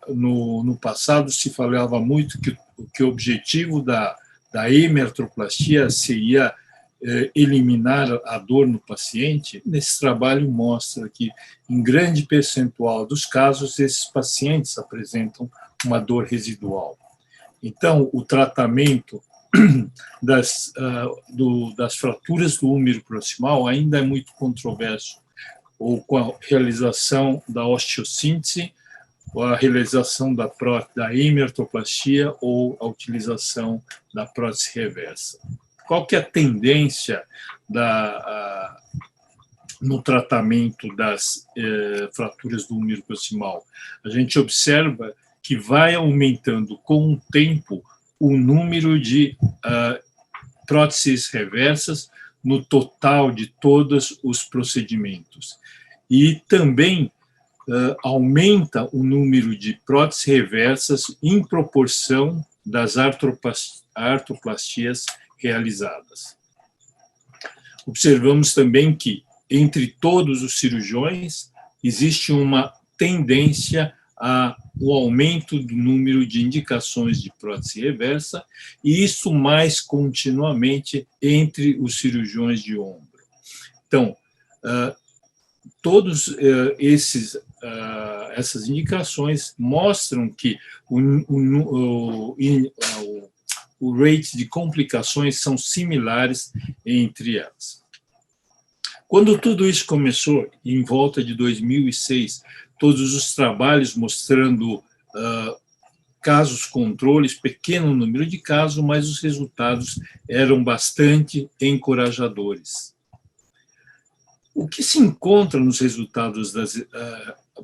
no passado se falava muito que o objetivo da hemiartroplastia seria eliminar a dor no paciente. Nesse trabalho mostra que, em grande percentual dos casos, esses pacientes apresentam uma dor residual. Então, o tratamento das fraturas do húmero proximal ainda é muito controverso, ou com a realização da osteossíntese a realização da hemiartroplastia ou a utilização da prótese reversa. Qual que é a tendência no tratamento das fraturas do úmero proximal? A gente observa que vai aumentando com o tempo o número de próteses reversas no total de todos os procedimentos. E também aumenta o número de próteses reversas em proporção das artroplastias realizadas. Observamos também que, entre todos os cirurgiões, existe uma tendência ao aumento do número de indicações de prótese reversa, e isso mais continuamente entre os cirurgiões de ombro. Então, todos essas indicações mostram que o rate de complicações são similares entre elas. Quando tudo isso começou, em volta de 2006, todos os trabalhos mostrando casos controles, pequeno número de casos, mas os resultados eram bastante encorajadores. O que se encontra nos resultados das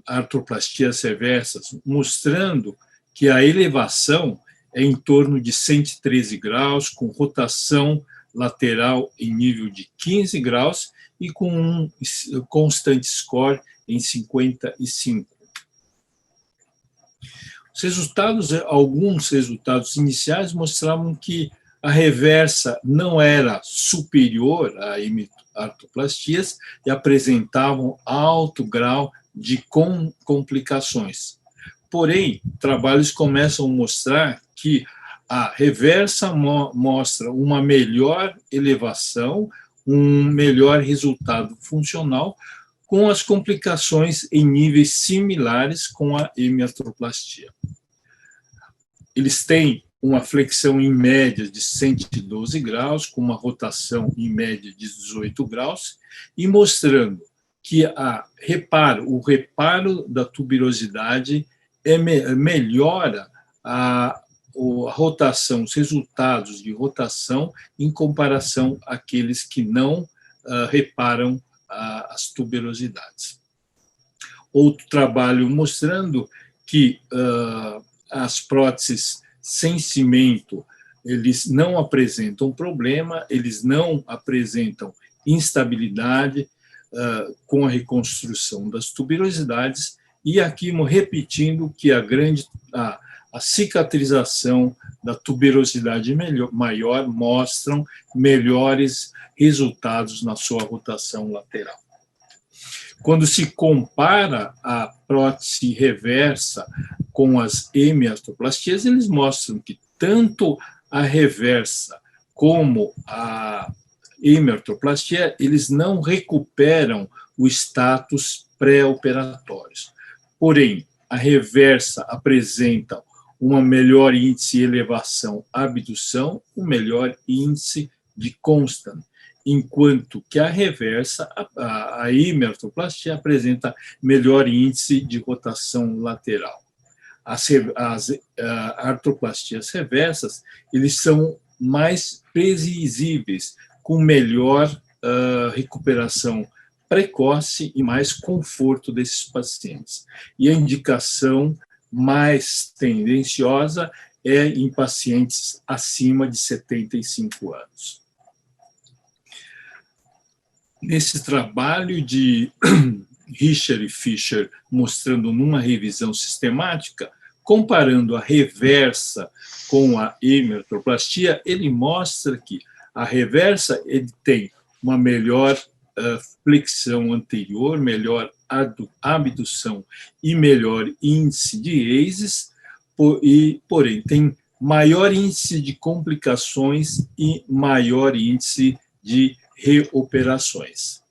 artroplastias reversas, mostrando que a elevação é em torno de 113 graus, com rotação lateral em nível de 15 graus e com um constant score em 55. Alguns resultados iniciais mostravam que a reversa não era superior a artroplastias e apresentavam alto grau de complicações. Porém, trabalhos começam a mostrar que a reversa mostra uma melhor elevação, um melhor resultado funcional, com as complicações em níveis similares com a hemiartroplastia. Eles têm uma flexão em média de 112 graus, com uma rotação em média de 18 graus, e mostrando que o reparo da tuberosidade melhora a rotação, os resultados de rotação em comparação àqueles que não reparam as tuberosidades. Outro trabalho mostrando que as próteses sem cimento, eles não apresentam problema, eles não apresentam instabilidade com a reconstrução das tuberosidades, e aqui repetindo que a cicatrização da tuberosidade maior mostram melhores resultados na sua rotação lateral. Quando se compara a prótese reversa com as hemiartroplastias, eles mostram que tanto a reversa como a hemiartroplastia, eles não recuperam o status pré-operatório. Porém, a reversa apresenta uma melhor índice de elevação abdução, um melhor índice de constant, enquanto que a reversa, a hemiartroplastia, apresenta melhor índice de rotação lateral. As artroplastias reversas, eles são mais previsíveis, com melhor recuperação precoce e mais conforto desses pacientes. E a indicação mais tendenciosa é em pacientes acima de 75 anos. Nesse trabalho de Richer e Fischer, mostrando numa revisão sistemática, comparando a reversa com a hemiartroplastia, ele mostra que a reversa ele tem uma melhor flexão anterior, melhor abdução e melhor índice de ACEs, porém tem maior índice de complicações e maior índice de reoperações.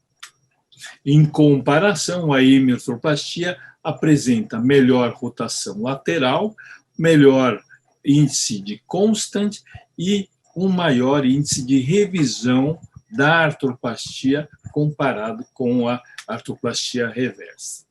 Em comparação, a hemiartroplastia apresenta melhor rotação lateral, melhor índice de constant e um maior índice de revisão da artroplastia comparado com a artroplastia reversa.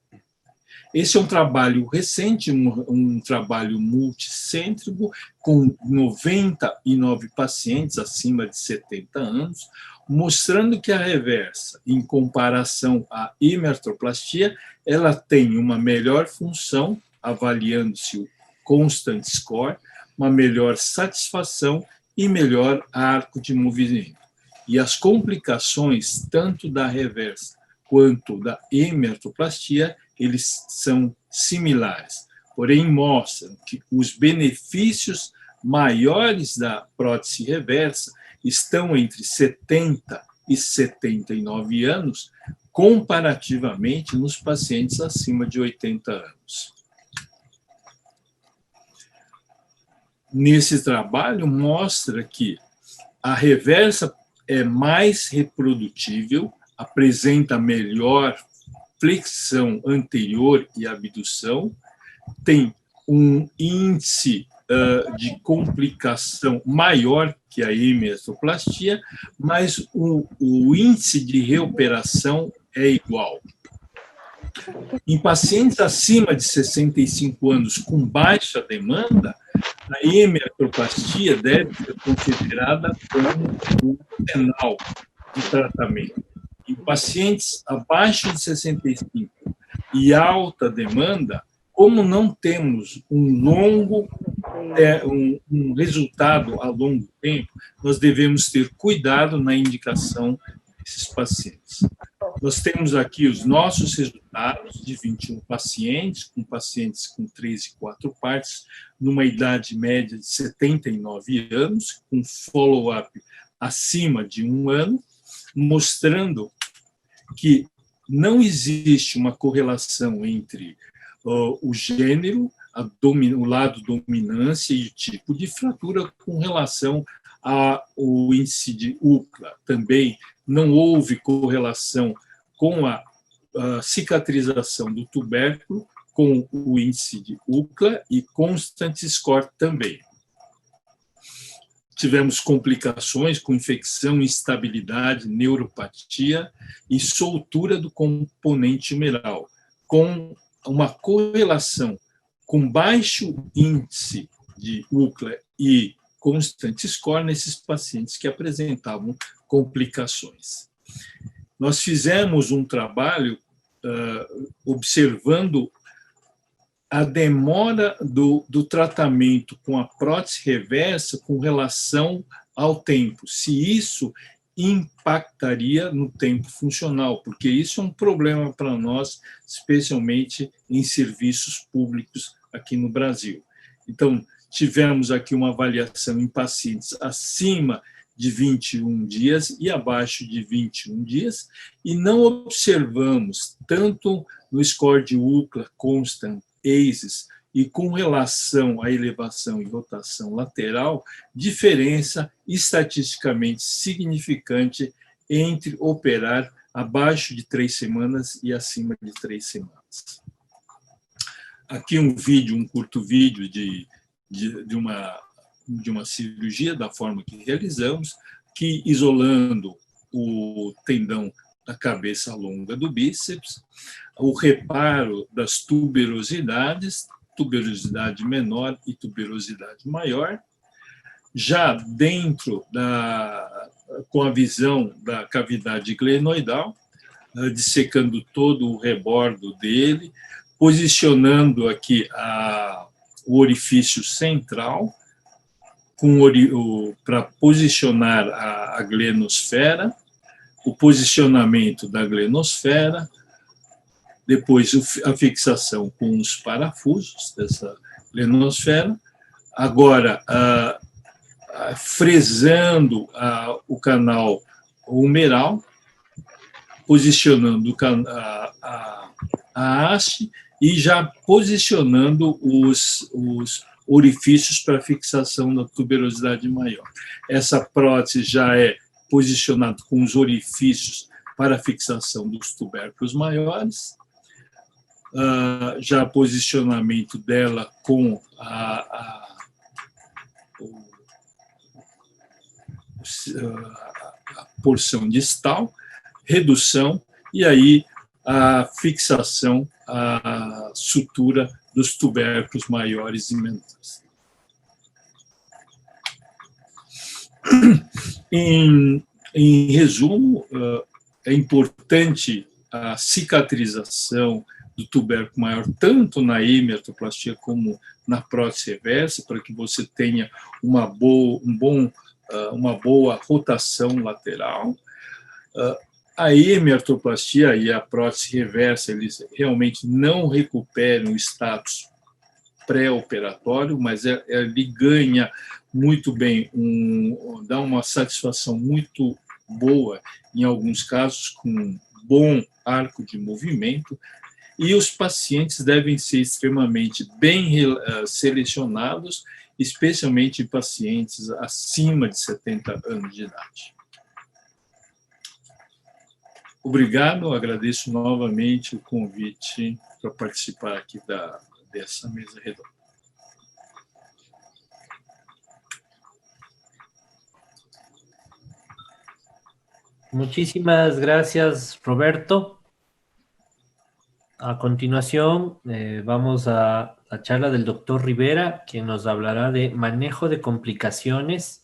Esse é um trabalho recente, um trabalho multicêntrico, com 99 pacientes acima de 70 anos, mostrando que a reversa, em comparação à himertroplastia, ela tem uma melhor função, avaliando-se o constant score, uma melhor satisfação e melhor arco de movimento. E as complicações, tanto da reversa quanto da himertroplastia, eles são similares, porém mostram que os benefícios maiores da prótese reversa estão entre 70 e 79 anos, comparativamente nos pacientes acima de 80 anos. Nesse trabalho, mostra que a reversa é mais reprodutível, apresenta melhor flexão anterior e abdução, tem um índice de complicação maior que a himertroplastia, mas o índice de reoperação é igual. Em pacientes acima de 65 anos com baixa demanda, a himertroplastia deve ser considerada como um canal de tratamento. Em pacientes abaixo de 65 e alta demanda, como não temos um resultado a longo tempo, nós devemos ter cuidado na indicação desses pacientes. Nós temos aqui os nossos resultados de 21 pacientes, com pacientes com 3 e 4 partes, numa idade média de 79 anos, com follow-up acima de 1 ano, mostrando que não existe uma correlação entre o gênero, o lado dominância e o tipo de fratura com relação ao índice de UCLA. Também não houve correlação com a cicatrização do tubérculo, com o índice de UCLA e constant score também. Tivemos complicações com infecção, instabilidade, neuropatia e soltura do componente humeral, com uma correlação com baixo índice de UCLA e constant score nesses pacientes que apresentavam complicações. Nós fizemos um trabalho observando a demora do tratamento com a prótese reversa com relação ao tempo, se isso impactaria no tempo funcional, porque isso é um problema para nós, especialmente em serviços públicos aqui no Brasil. Então, tivemos aqui uma avaliação em pacientes acima de 21 dias e abaixo de 21 dias, e não observamos, tanto no score de UCLA, constant, ACEs, e com relação à elevação e rotação lateral, diferença estatisticamente significante entre operar abaixo de 3 semanas e acima de 3 semanas. Aqui um curto vídeo de uma cirurgia, da forma que realizamos, que isolando o tendão da cabeça longa do bíceps, o reparo das tuberosidades, tuberosidade menor e tuberosidade maior, já dentro com a visão da cavidade glenoidal, dissecando todo o rebordo dele, posicionando aqui o orifício central, para posicionar a glenosfera, o posicionamento da glenosfera, depois a fixação com os parafusos dessa glenosfera, agora fresando o canal humeral, posicionando a haste e já posicionando os orifícios para fixação da tuberosidade maior. Essa prótese já é posicionada com os orifícios para fixação dos tubérculos maiores, já posicionamento dela com a porção distal, redução, e aí a fixação sutura dos tubérculos maiores e menores. Em resumo, é importante a cicatrização do tubérculo maior, tanto na hemiartroplastia como na prótese reversa, para que você tenha uma boa rotação lateral. A hemiartroplastia e a prótese reversa, eles realmente não recuperam o status pré-operatório, mas ele ganha muito bem, dá uma satisfação muito boa, em alguns casos, com bom arco de movimento, e os pacientes devem ser extremamente bem selecionados, especialmente em pacientes acima de 70 anos de idade. Obrigado, agradeço novamente o convite para participar aqui dessa mesa redonda. Muchísimas gracias, Roberto. A continuación, vamos a la charla del doctor Rivera, quien nos hablará de manejo de complicaciones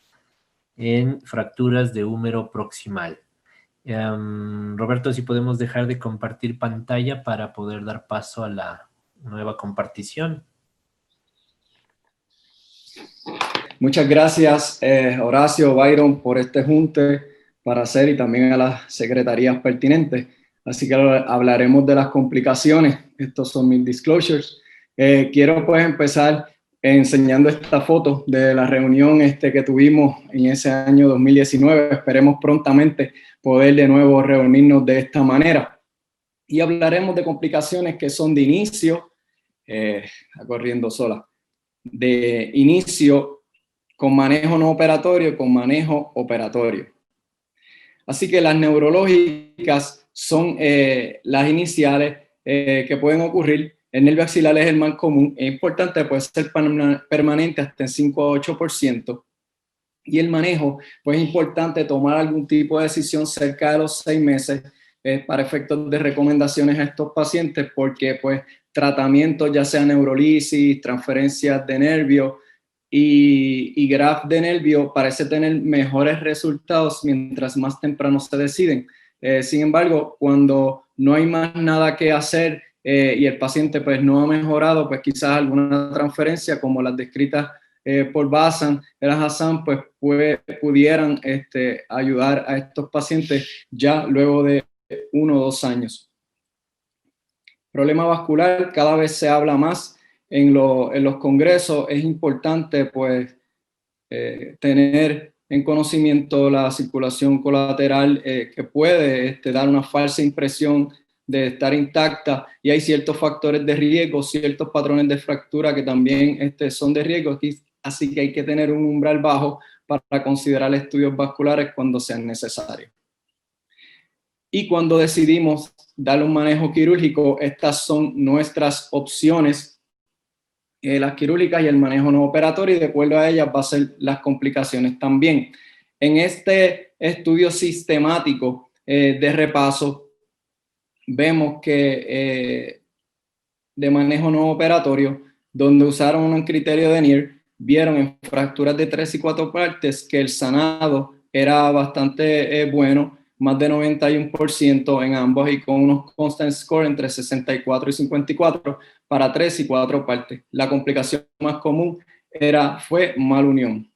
en fracturas de húmero proximal. Roberto, si podemos dejar de compartir pantalla para poder dar paso a la nueva compartición. Muchas gracias, Horacio, Byron, por este junte para hacer, y también a las secretarías pertinentes. Así que hablaremos de las complicaciones. Estos son mis disclosures. Quiero pues empezar enseñando esta foto de la reunión que tuvimos en ese año 2019. Esperemos prontamente poder de nuevo reunirnos de esta manera. Y hablaremos de complicaciones que son de inicio, está corriendo sola, de inicio con manejo no operatorio, con manejo operatorio. Así que las neurológicas son las iniciales que pueden ocurrir. El nervio axilar es el más común, es importante, puede ser permanente hasta en 5 a 8%. Y el manejo, pues es importante tomar algún tipo de decisión cerca de los 6 meses para efectos de recomendaciones a estos pacientes, porque pues tratamientos, ya sea neurolisis, transferencias de nervio y graft de nervio, parece tener mejores resultados mientras más temprano se deciden. Sin embargo, cuando no hay más nada que hacer y el paciente pues no ha mejorado, pues quizás alguna transferencia como las descritas por Bazan, el Hassan, pues pudieran ayudar a estos pacientes ya luego de 1 o 2 años. Problema vascular, cada vez se habla más en los congresos. Es importante pues tener en conocimiento la circulación colateral que puede dar una falsa impresión de estar intacta, y hay ciertos factores de riesgo, ciertos patrones de fractura que también son de riesgo, así que hay que tener un umbral bajo para considerar estudios vasculares cuando sean necesarios. Y cuando decidimos darle un manejo quirúrgico, estas son nuestras opciones, las quirúrgicas y el manejo no operatorio, y de acuerdo a ellas va a ser las complicaciones también. En este estudio sistemático de repaso, vemos que de manejo no operatorio, donde usaron un criterio de Neer, vieron en fracturas de 3 y 4 partes que el sanado era bastante bueno, más de 91% en ambos, y con unos constant score entre 64 y 54 para 3 y 4 partes. La complicación más común fue malunión.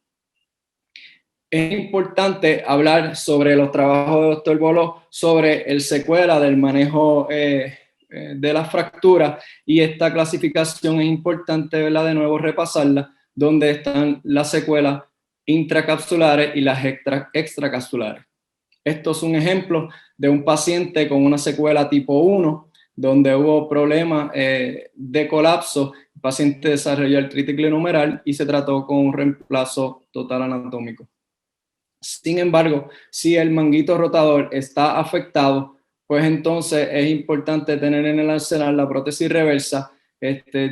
Es importante hablar sobre los trabajos de Dr. Boló, sobre el secuela del manejo de las fracturas, y esta clasificación es importante, ¿verdad?, de nuevo repasarla, donde están las secuelas intracapsulares y las extracapsulares. Esto es un ejemplo de un paciente con una secuela tipo 1, donde hubo problemas de colapso. El paciente desarrolló artritis glenohumeral y se trató con un reemplazo total anatómico. Sin embargo, si el manguito rotador está afectado, pues entonces es importante tener en el arsenal la prótesis reversa,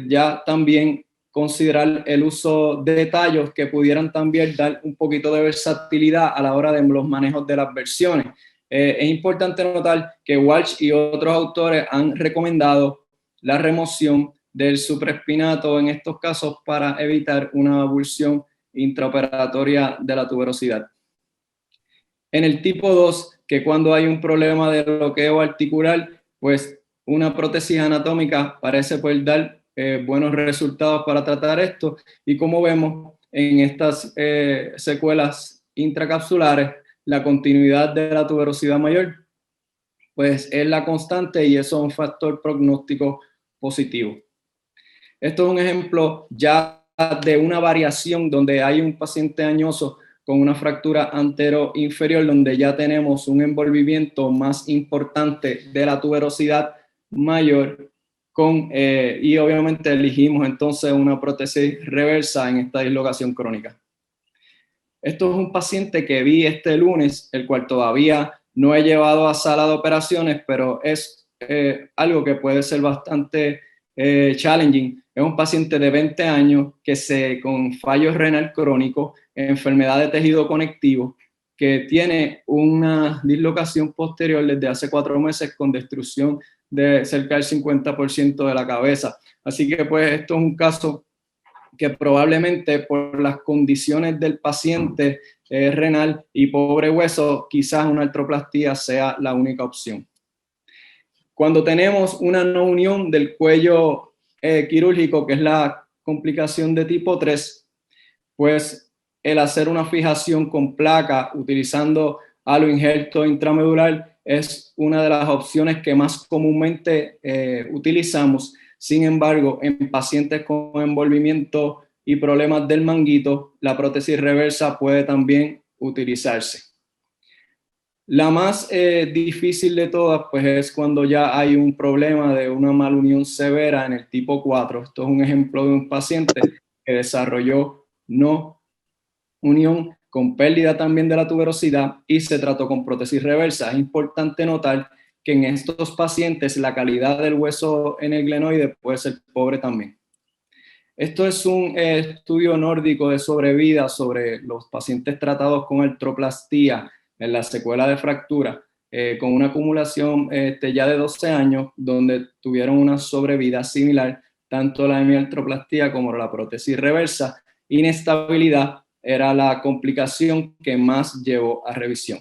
ya también considerar el uso de tallos que pudieran también dar un poquito de versatilidad a la hora de los manejos de las versiones. Es importante notar que Walsh y otros autores han recomendado la remoción del supraespinato en estos casos para evitar una avulsión intraoperatoria de la tuberosidad. En el tipo 2, que cuando hay un problema de bloqueo articular, pues una prótesis anatómica parece poder dar buenos resultados para tratar esto, y como vemos en estas secuelas intracapsulares, la continuidad de la tuberosidad mayor pues es la constante, y eso es un factor prognóstico positivo. Esto es un ejemplo ya de una variación donde hay un paciente añoso con una fractura antero-inferior, donde ya tenemos un envolvimiento más importante de la tuberosidad mayor, y obviamente elegimos entonces una prótesis reversa en esta dislocación crónica. Esto es un paciente que vi este lunes, el cual todavía no he llevado a sala de operaciones, pero es algo que puede ser bastante challenging. Es un paciente de 20 años con fallo renal crónico, enfermedad de tejido conectivo, que tiene una dislocación posterior desde hace 4 meses con destrucción de cerca del 50% de la cabeza. Así que pues esto es un caso que probablemente por las condiciones del paciente renal y pobre hueso, quizás una artroplastía sea la única opción. Cuando tenemos una no unión del cuello quirúrgico, que es la complicación de tipo 3, pues el hacer una fijación con placa utilizando aloinjerto intramedular es una de las opciones que más comúnmente utilizamos. Sin embargo, en pacientes con envolvimiento y problemas del manguito, la prótesis reversa puede también utilizarse. La más difícil de todas, pues, es cuando ya hay un problema de una malunión severa en el tipo 4. Esto es un ejemplo de un paciente que desarrolló no unión con pérdida también de la tuberosidad y se trató con prótesis reversa. Es importante notar que en estos pacientes la calidad del hueso en el glenoide puede ser pobre también. Esto es un estudio nórdico de sobrevida sobre los pacientes tratados con artroplastía en la secuela de fractura, con una acumulación ya de 12 años, donde tuvieron una sobrevida similar, tanto la hemiartroplastía como la prótesis reversa. Inestabilidad era la complicación que más llevó a revisión.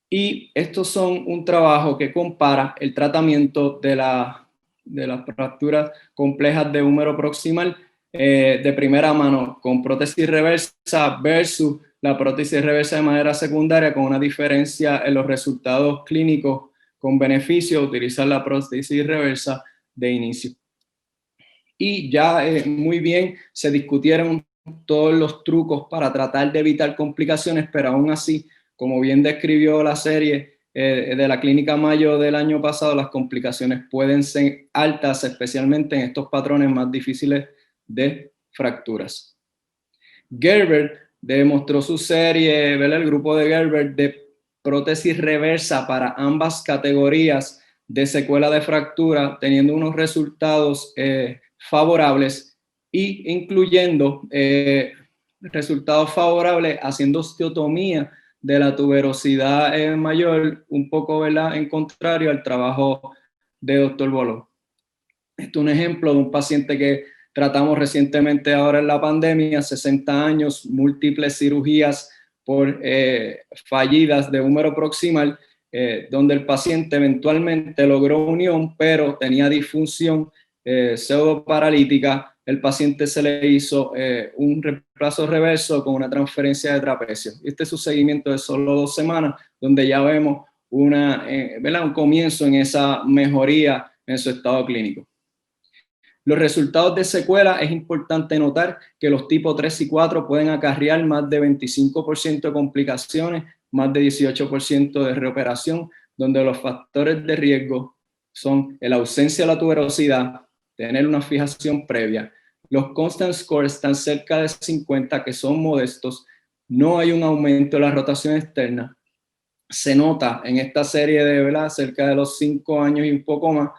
Y estos son un trabajo que compara el tratamiento de las fracturas complejas de húmero proximal de primera mano con prótesis reversa versus la prótesis reversa de manera secundaria, con una diferencia en los resultados clínicos con beneficio de utilizar la prótesis reversa de inicio. Y ya muy bien se discutieron todos los trucos para tratar de evitar complicaciones, pero aún así, como bien describió la serie de la Clínica Mayo del año pasado, las complicaciones pueden ser altas, especialmente en estos patrones más difíciles de fracturas. Gerber demostró su serie, ¿verdad? El grupo de Gerber, de prótesis reversa para ambas categorías de secuela de fractura, teniendo unos resultados favorables, y incluyendo resultados favorables haciendo osteotomía de la tuberosidad mayor, un poco, ¿verdad?, en contrario al trabajo de Dr. Bolo. Esto es un ejemplo de un paciente que tratamos recientemente ahora en la pandemia, 60 años, múltiples cirugías fallidas de húmero proximal, donde el paciente eventualmente logró unión, pero tenía disfunción pseudoparalítica. El paciente se le hizo un reemplazo reverso con una transferencia de trapecio. Este es su seguimiento de solo 2 semanas, donde ya vemos un comienzo en esa mejoría en su estado clínico. Los resultados de secuela, es importante notar que los tipos 3 y 4 pueden acarrear más de 25% de complicaciones, más de 18% de reoperación, donde los factores de riesgo son la ausencia de la tuberosidad, tener una fijación previa. Los constant scores están cerca de 50, que son modestos. No hay un aumento de la rotación externa. Se nota en esta serie de, ¿verdad?, cerca de los 5 años y un poco más,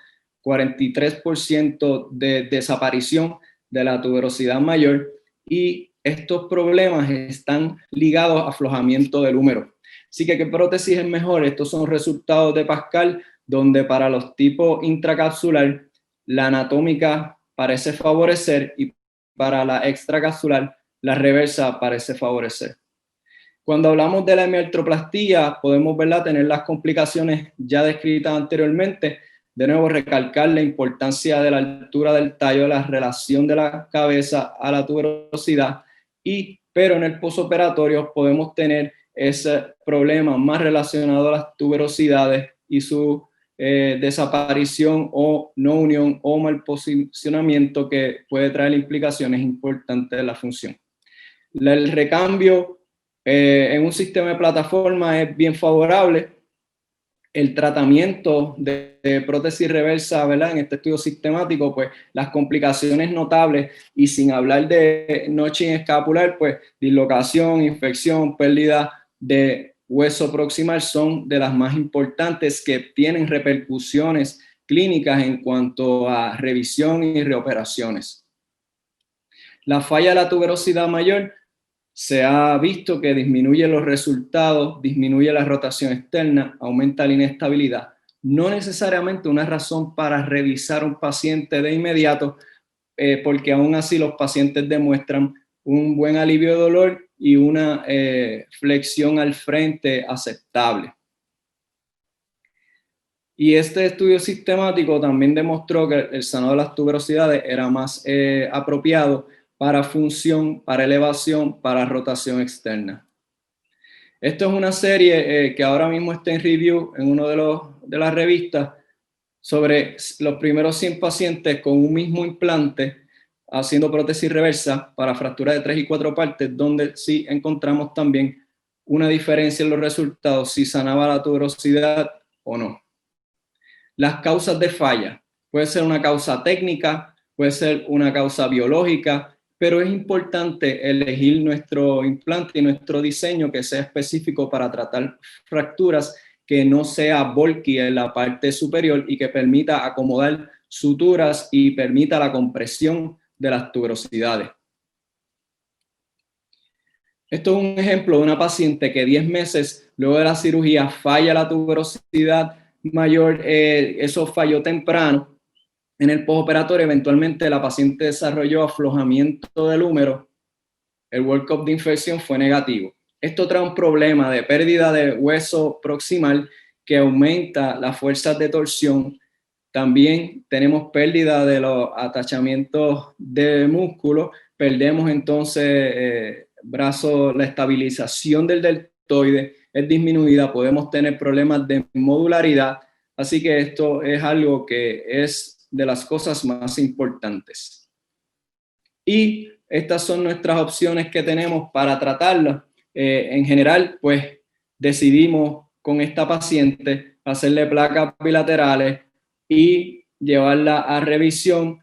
43% de desaparición de la tuberosidad mayor, y estos problemas están ligados a aflojamiento del húmero. Así que, ¿qué prótesis es mejor? Estos son resultados de Pascal, donde para los tipos intracapsular la anatómica parece favorecer y para la extracapsular, la reversa parece favorecer. Cuando hablamos de la hemiartroplastía, podemos, ¿verdad?, tener las complicaciones ya descritas anteriormente. De nuevo, recalcar la importancia de la altura del tallo, la relación de la cabeza a la tuberosidad, pero en el posoperatorio podemos tener ese problema más relacionado a las tuberosidades y su desaparición o no unión o mal posicionamiento que puede traer implicaciones importantes de la función. El recambio en un sistema de plataforma es bien favorable. El tratamiento de prótesis reversa, ¿verdad?, en este estudio sistemático, pues las complicaciones notables, y sin hablar de notching escapular, pues dislocación, infección, pérdida de hueso proximal son de las más importantes que tienen repercusiones clínicas en cuanto a revisión y reoperaciones. La falla de la tuberosidad mayor se ha visto que disminuye los resultados, disminuye la rotación externa, aumenta la inestabilidad. No necesariamente una razón para revisar a un paciente de inmediato, porque aún así los pacientes demuestran un buen alivio de dolor y una flexión al frente aceptable. Y este estudio sistemático también demostró que el sanado de las tuberosidades era más apropiado para función, para elevación, para rotación externa. Esto es una serie que ahora mismo está en review en una de las revistas sobre los primeros 100 pacientes con un mismo implante haciendo prótesis reversa para fracturas de 3 y 4 partes, donde sí encontramos también una diferencia en los resultados, si sanaba la tuberosidad o no. Las causas de falla. Puede ser una causa técnica, puede ser una causa biológica, pero es importante elegir nuestro implante y nuestro diseño que sea específico para tratar fracturas, que no sea bulky en la parte superior y que permita acomodar suturas y permita la compresión de las tuberosidades. Esto es un ejemplo de una paciente que 10 meses luego de la cirugía falla la tuberosidad mayor, eso falló temprano. En el postoperatorio, eventualmente la paciente desarrolló aflojamiento del húmero, el workup de infección fue negativo. Esto trae un problema de pérdida de hueso proximal que aumenta las fuerzas de torsión. También tenemos pérdida de los atachamientos de músculo, perdemos entonces la estabilización del deltoide es disminuida, podemos tener problemas de modularidad, así que esto es algo que es de las cosas más importantes. Y estas son nuestras opciones que tenemos para tratarla. En general, pues decidimos con esta paciente hacerle placas bilaterales y llevarla a revisión.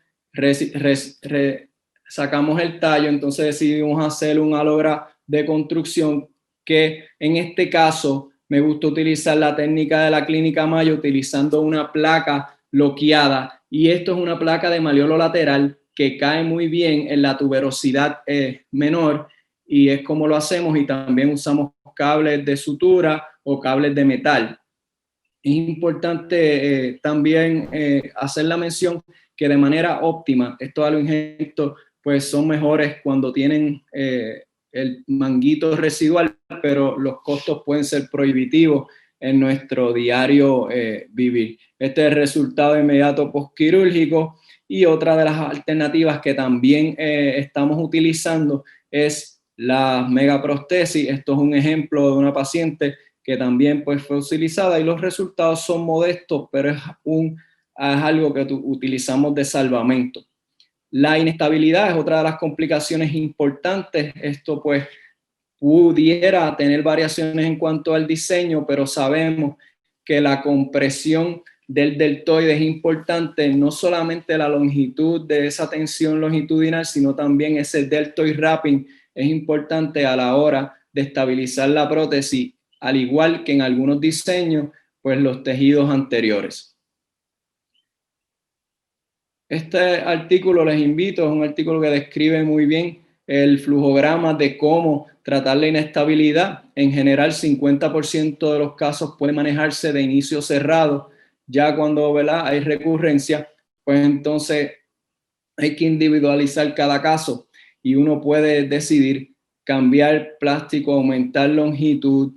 Sacamos el tallo, entonces decidimos hacer un alógrafo de construcción, que en este caso me gusta utilizar la técnica de la clínica Mayo utilizando una placa bloqueada, y esto es una placa de maleolo lateral que cae muy bien en la tuberosidad menor, y es como lo hacemos, y también usamos cables de sutura o cables de metal. Es importante también hacer la mención que de manera óptima estos alojamientos pues son mejores cuando tienen el manguito residual, pero los costos pueden ser prohibitivos en nuestro diario vivir. Este es el resultado inmediato postquirúrgico, y otra de las alternativas que también estamos utilizando es la megaprostesis. Esto es un ejemplo de una paciente que también pues, fue utilizada, y los resultados son modestos, pero es algo que utilizamos de salvamento. La inestabilidad es otra de las complicaciones importantes. Esto pues pudiera tener variaciones en cuanto al diseño, pero sabemos que la compresión del deltoide es importante, no solamente la longitud de esa tensión longitudinal, sino también ese deltoid wrapping es importante a la hora de estabilizar la prótesis, al igual que en algunos diseños, pues los tejidos anteriores. Este artículo, les invito, es un artículo que describe muy bien el flujograma de cómo tratar la inestabilidad. En general, 50% de los casos puede manejarse de inicio cerrado. Ya cuando, ¿verdad?, hay recurrencia, pues pues entonces hay que individualizar cada caso y uno puede decidir cambiar plástico, aumentar longitud,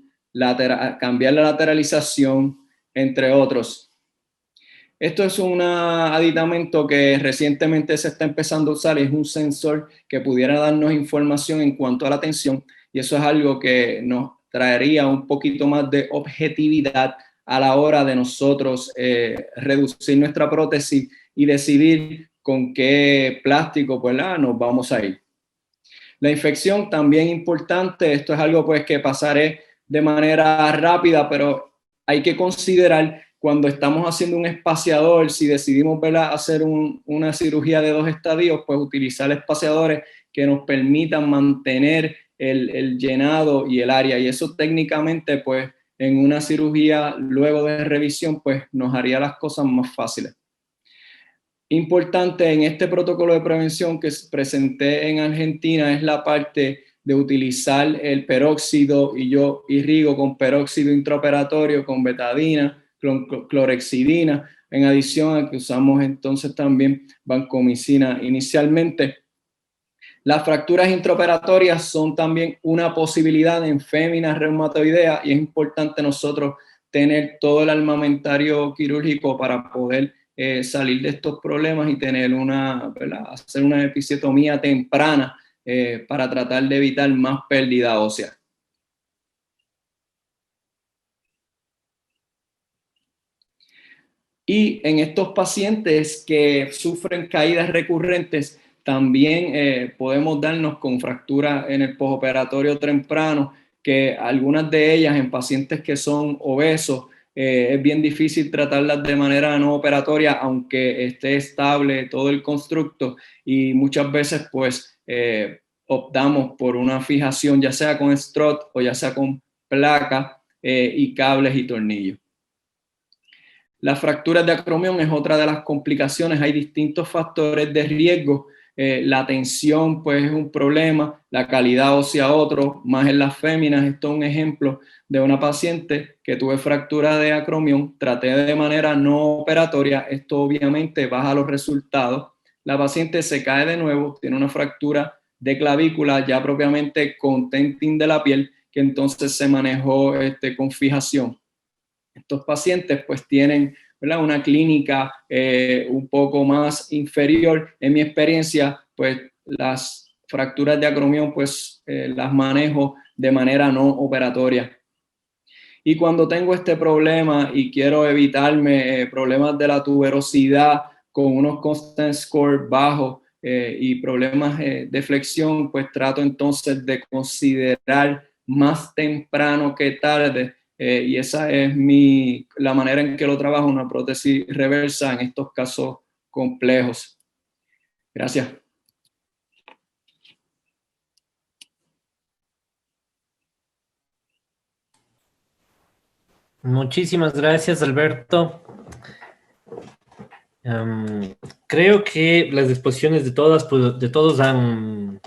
cambiar la lateralización, entre otros. Esto es un aditamento que recientemente se está empezando a usar, es un sensor que pudiera darnos información en cuanto a la tensión, y eso es algo que nos traería un poquito más de objetividad a la hora de nosotros reducir nuestra prótesis y decidir con qué plástico pues, nos vamos a ir. La infección también importante, esto es algo pues que pasaré de manera rápida, pero hay que considerar cuando estamos haciendo un espaciador, si decidimos hacer una cirugía de 2 estadios, pues utilizar espaciadores que nos permitan mantener el llenado y el área, y eso técnicamente pues en una cirugía luego de revisión pues nos haría las cosas más fáciles. Importante en este protocolo de prevención que presenté en Argentina es la parte de utilizar el peróxido, y yo irrigo con peróxido intraoperatorio, con betadina, clorexidina, en adición a que usamos entonces también vancomicina inicialmente. Las fracturas intraoperatorias son también una posibilidad en féminas reumatoideas, y es importante nosotros tener todo el armamentario quirúrgico para poder salir de estos problemas y tener hacer una episiotomía temprana para tratar de evitar más pérdida ósea. Y en estos pacientes que sufren caídas recurrentes, también podemos darnos con fracturas en el postoperatorio temprano, que algunas de ellas en pacientes que son obesos, es bien difícil tratarlas de manera no operatoria, aunque esté estable todo el constructo, y muchas veces pues optamos por una fijación, ya sea con strut o ya sea con placa y cables y tornillos. Las fracturas de acromión es otra de las complicaciones. Hay distintos factores de riesgo. La tensión pues es un problema, la calidad ósea otro, más en las féminas. Esto es un ejemplo de una paciente que tuve fractura de acromión, traté de manera no operatoria, esto obviamente baja los resultados. La paciente se cae de nuevo, tiene una fractura de clavícula ya propiamente con tenting de la piel, que entonces se manejó con fijación. Estos pacientes pues tienen, ¿verdad?, una clínica un poco más inferior. En mi experiencia, pues las fracturas de acromión pues las manejo de manera no operatoria. Y cuando tengo este problema y quiero evitarme problemas de la tuberosidad con unos constant score bajos y problemas de flexión, pues trato entonces de considerar más temprano que tarde. Y esa es la manera en que lo trabajo, una prótesis reversa en estos casos complejos. Gracias. Muchísimas gracias, Alberto. Creo que las exposiciones de todos han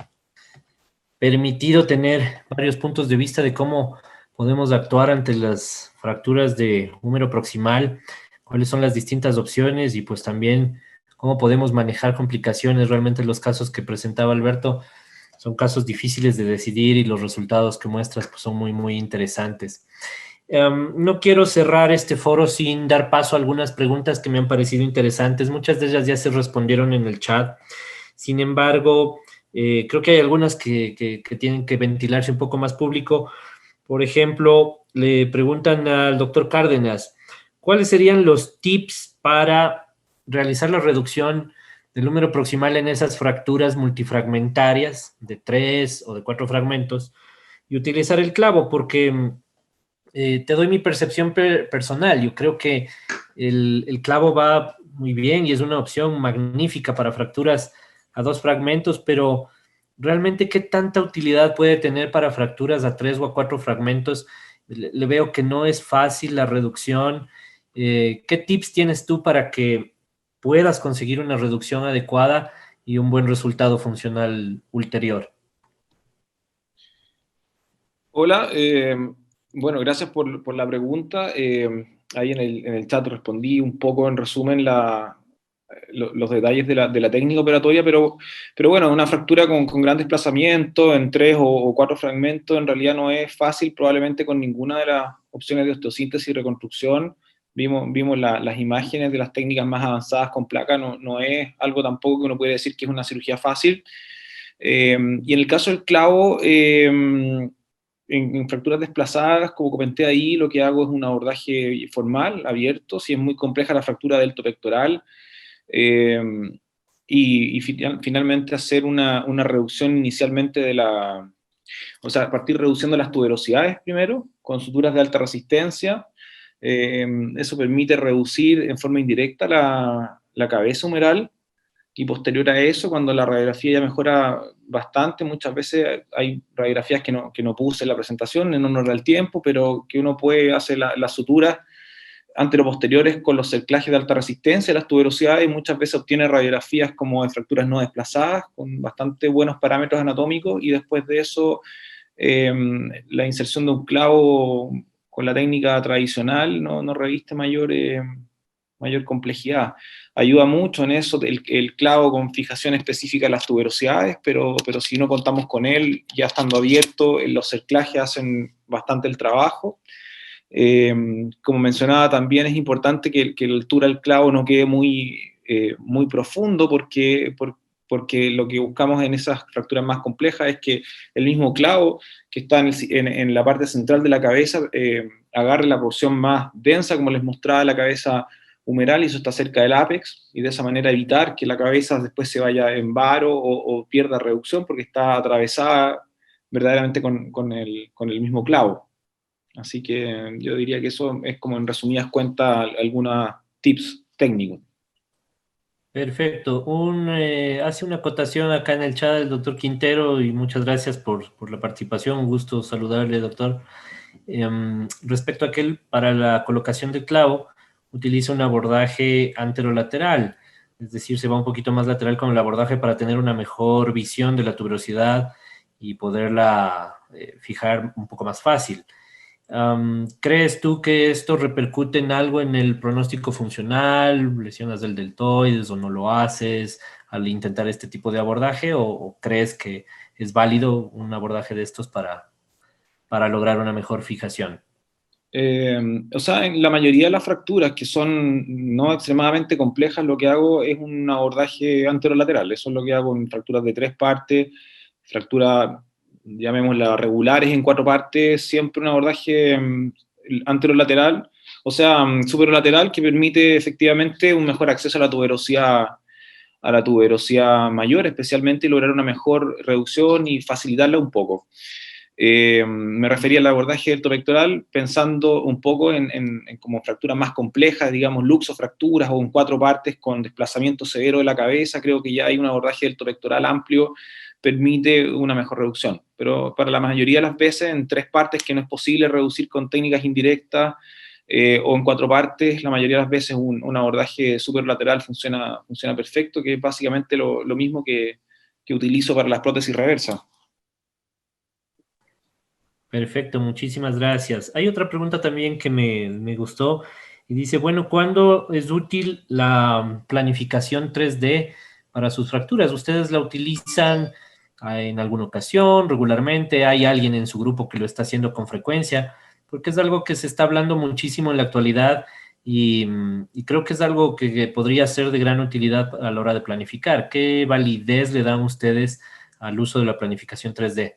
permitido tener varios puntos de vista de cómo podemos actuar ante las fracturas de húmero proximal, cuáles son las distintas opciones y pues también cómo podemos manejar complicaciones. Realmente los casos que presentaba Alberto son casos difíciles de decidir y los resultados que muestras pues, son muy, muy interesantes. No quiero cerrar este foro sin dar paso a algunas preguntas que me han parecido interesantes. Muchas de ellas ya se respondieron en el chat. Sin embargo, creo que hay algunas que tienen que ventilarse un poco más público. Por ejemplo, le preguntan al doctor Cárdenas, ¿cuáles serían los tips para realizar la reducción del número proximal en esas fracturas multifragmentarias de 3 o de 4 fragmentos y utilizar el clavo? Porque te doy mi percepción personal. Yo creo que el clavo va muy bien y es una opción magnífica para fracturas a 2 fragmentos, pero realmente qué tanta utilidad puede tener para fracturas a 3 o a 4 fragmentos. Le veo que no es fácil la reducción. ¿Qué tips tienes tú para que puedas conseguir una reducción adecuada y un buen resultado funcional ulterior? Hola, bueno, gracias por la pregunta. Ahí en el chat respondí un poco en resumen la los detalles de la técnica operatoria, pero bueno, una fractura con gran desplazamiento en 3 o 4 fragmentos en realidad no es fácil, probablemente con ninguna de las opciones de osteosíntesis y reconstrucción. Vimos las imágenes de las técnicas más avanzadas con placa, no es algo tampoco que uno puede decir que es una cirugía fácil. Y en el caso del clavo, en fracturas desplazadas, como comenté ahí, lo que hago es un abordaje formal, abierto, si es muy compleja la fractura deltopectoral, y finalmente hacer una reducción inicialmente o sea, partir reduciendo las tuberosidades primero, con suturas de alta resistencia. Eso permite reducir en forma indirecta la cabeza humeral, y posterior a eso, cuando la radiografía ya mejora bastante, muchas veces hay radiografías que no puse en la presentación en honor al tiempo, pero que uno puede hacer las suturas anteroposteriores con los cerclajes de alta resistencia, las tuberosidades, y muchas veces obtiene radiografías como de fracturas no desplazadas, con bastante buenos parámetros anatómicos, y después de eso, la inserción de un clavo con la técnica tradicional no reviste mayor complejidad. Ayuda mucho en eso el clavo con fijación específica en las tuberosidades, pero si no contamos con él, ya estando abierto, los cerclajes hacen bastante el trabajo. Como mencionaba, también es importante que la altura del clavo no quede muy profundo, porque lo que buscamos en esas fracturas más complejas es que el mismo clavo que está en la parte central de la cabeza agarre la porción más densa, como les mostraba, la cabeza humeral, y eso está cerca del ápex, y de esa manera evitar que la cabeza después se vaya en varo o pierda reducción, porque está atravesada verdaderamente con el mismo clavo. Así que yo diría que eso es, como en resumidas cuentas, algunos tips técnicos. Perfecto. Hace una acotación acá en el chat del doctor Quintero, y muchas gracias por la participación. Un gusto saludarle, doctor. Respecto a aquel, para la colocación del clavo, utiliza un abordaje anterolateral, es decir, se va un poquito más lateral con el abordaje para tener una mejor visión de la tuberosidad y poderla fijar un poco más fácil. ¿Crees tú que esto repercute en algo en el pronóstico funcional? ¿Lesionas del deltoides o no lo haces al intentar este tipo de abordaje? ¿O crees que es válido un abordaje de estos para lograr una mejor fijación? O sea, en la mayoría de las fracturas que son no extremadamente complejas, lo que hago es un abordaje anterolateral. Eso es lo que hago en fracturas de 3 partes, fracturas, llamémosla regulares en 4 partes, siempre un abordaje anterolateral, o sea, superolateral, que permite efectivamente un mejor acceso a la tuberosidad mayor, especialmente, y lograr una mejor reducción y facilitarla un poco. Me refería al abordaje deltopectoral pensando un poco en como fracturas más complejas, digamos luxofracturas o en 4 partes con desplazamiento severo de la cabeza. Creo que ya hay un abordaje deltopectoral amplio, permite una mejor reducción, pero para la mayoría de las veces en 3 partes que no es posible reducir con técnicas indirectas, o en 4 partes, la mayoría de las veces un abordaje superlateral funciona perfecto, que es básicamente lo mismo que utilizo para las prótesis reversas. Perfecto, muchísimas gracias. Hay otra pregunta también que me gustó y dice, bueno, ¿cuándo es útil la planificación 3D para sus fracturas? ¿Ustedes la utilizan en alguna ocasión, regularmente? ¿Hay alguien en su grupo que lo está haciendo con frecuencia? Porque es algo que se está hablando muchísimo en la actualidad y creo que es algo que podría ser de gran utilidad a la hora de planificar. ¿Qué validez le dan ustedes al uso de la planificación 3D?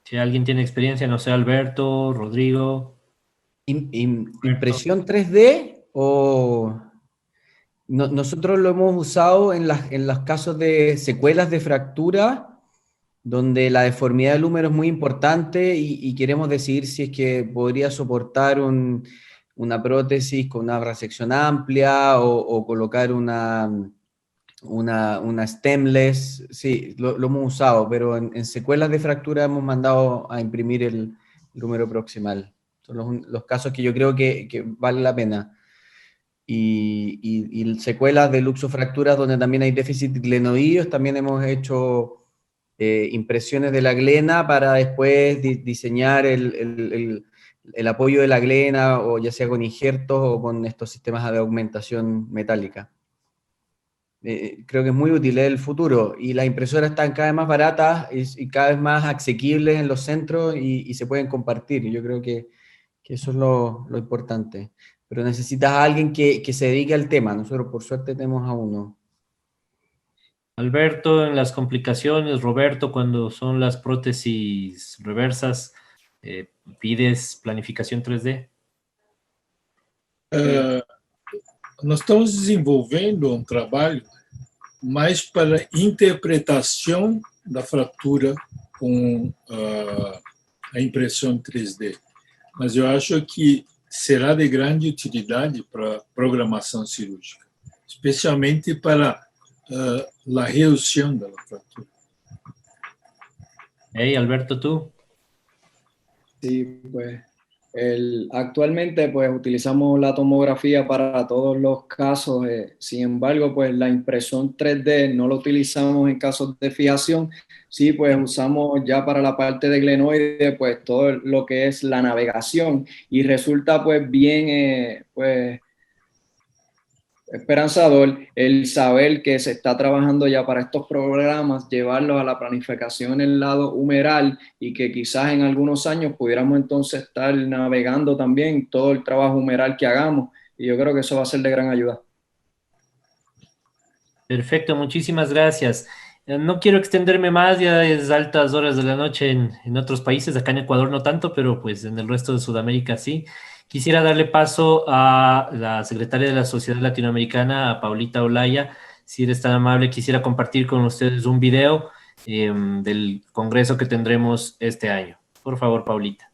Si alguien tiene experiencia, no sé, Alberto, Rodrigo. ¿Impresión 3D o...? Nosotros lo hemos usado en los casos de secuelas de fractura, donde la deformidad del húmero es muy importante y queremos decidir si es que podría soportar una prótesis con una resección amplia o colocar una stemless. Sí, lo hemos usado, pero en secuelas de fractura hemos mandado a imprimir el húmero proximal. Son los casos que yo creo que vale la pena. Y secuelas de luxofracturas donde también hay déficit glenoideos, también hemos hecho impresiones de la glena para después diseñar el apoyo de la glena, o ya sea con injertos o con estos sistemas de augmentación metálica. Creo que es muy útil, es el futuro, y las impresoras están cada vez más baratas y cada vez más asequibles en los centros y se pueden compartir. Yo creo que eso es lo importante. Pero necesitas a alguien que se dedique al tema. Nosotros por suerte tenemos a uno. Alberto, en las complicaciones, Roberto, cuando son las prótesis reversas, ¿pides planificación 3D? Nós estamos desenvolvendo um trabalho mais para interpretação da fratura com a impressão 3D. Mas eu acho que será de grande utilidade para programação cirúrgica, especialmente para a redução da fratura. Hey, Alberto, ¿tú? Sí, pues actualmente pues utilizamos la tomografía para todos los casos, sin embargo pues la impresión 3D no lo utilizamos en casos de fijación, sí pues usamos ya para la parte de glenoide pues todo lo que es la navegación y resulta pues bien pues esperanzador el saber que se está trabajando ya para estos programas, llevarlos a la planificación en el lado humeral y que quizás en algunos años pudiéramos entonces estar navegando también todo el trabajo humeral que hagamos, y yo creo que eso va a ser de gran ayuda. Perfecto, muchísimas gracias. No quiero extenderme más, ya es altas horas de la noche en otros países, acá en Ecuador no tanto, pero pues en el resto de Sudamérica sí. Quisiera darle paso a la secretaria de la Sociedad Latinoamericana, a Paulita Olaya. Si eres tan amable, quisiera compartir con ustedes un video del congreso que tendremos este año. Por favor, Paulita.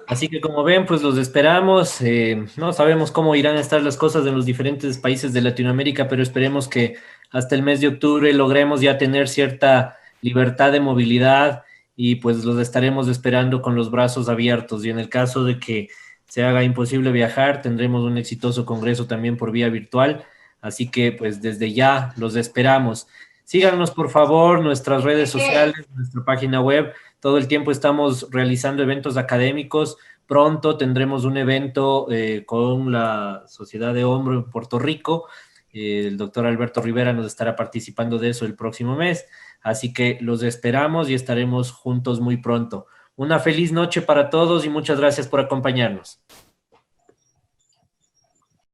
Así que como ven, pues los esperamos. No sabemos cómo irán a estar las cosas en los diferentes países de Latinoamérica, pero esperemos que hasta el mes de octubre logremos ya tener cierta libertad de movilidad y pues los estaremos esperando con los brazos abiertos. Y en el caso de que se haga imposible viajar, tendremos un exitoso congreso también por vía virtual. Así que pues desde ya los esperamos. Síganos por favor, nuestras redes sociales, nuestra página web. Todo el tiempo estamos realizando eventos académicos. Pronto tendremos un evento con la Sociedad de Hombro en Puerto Rico. El doctor Alberto Rivera nos estará participando de eso el próximo mes. Así que los esperamos y estaremos juntos muy pronto. Una feliz noche para todos y muchas gracias por acompañarnos.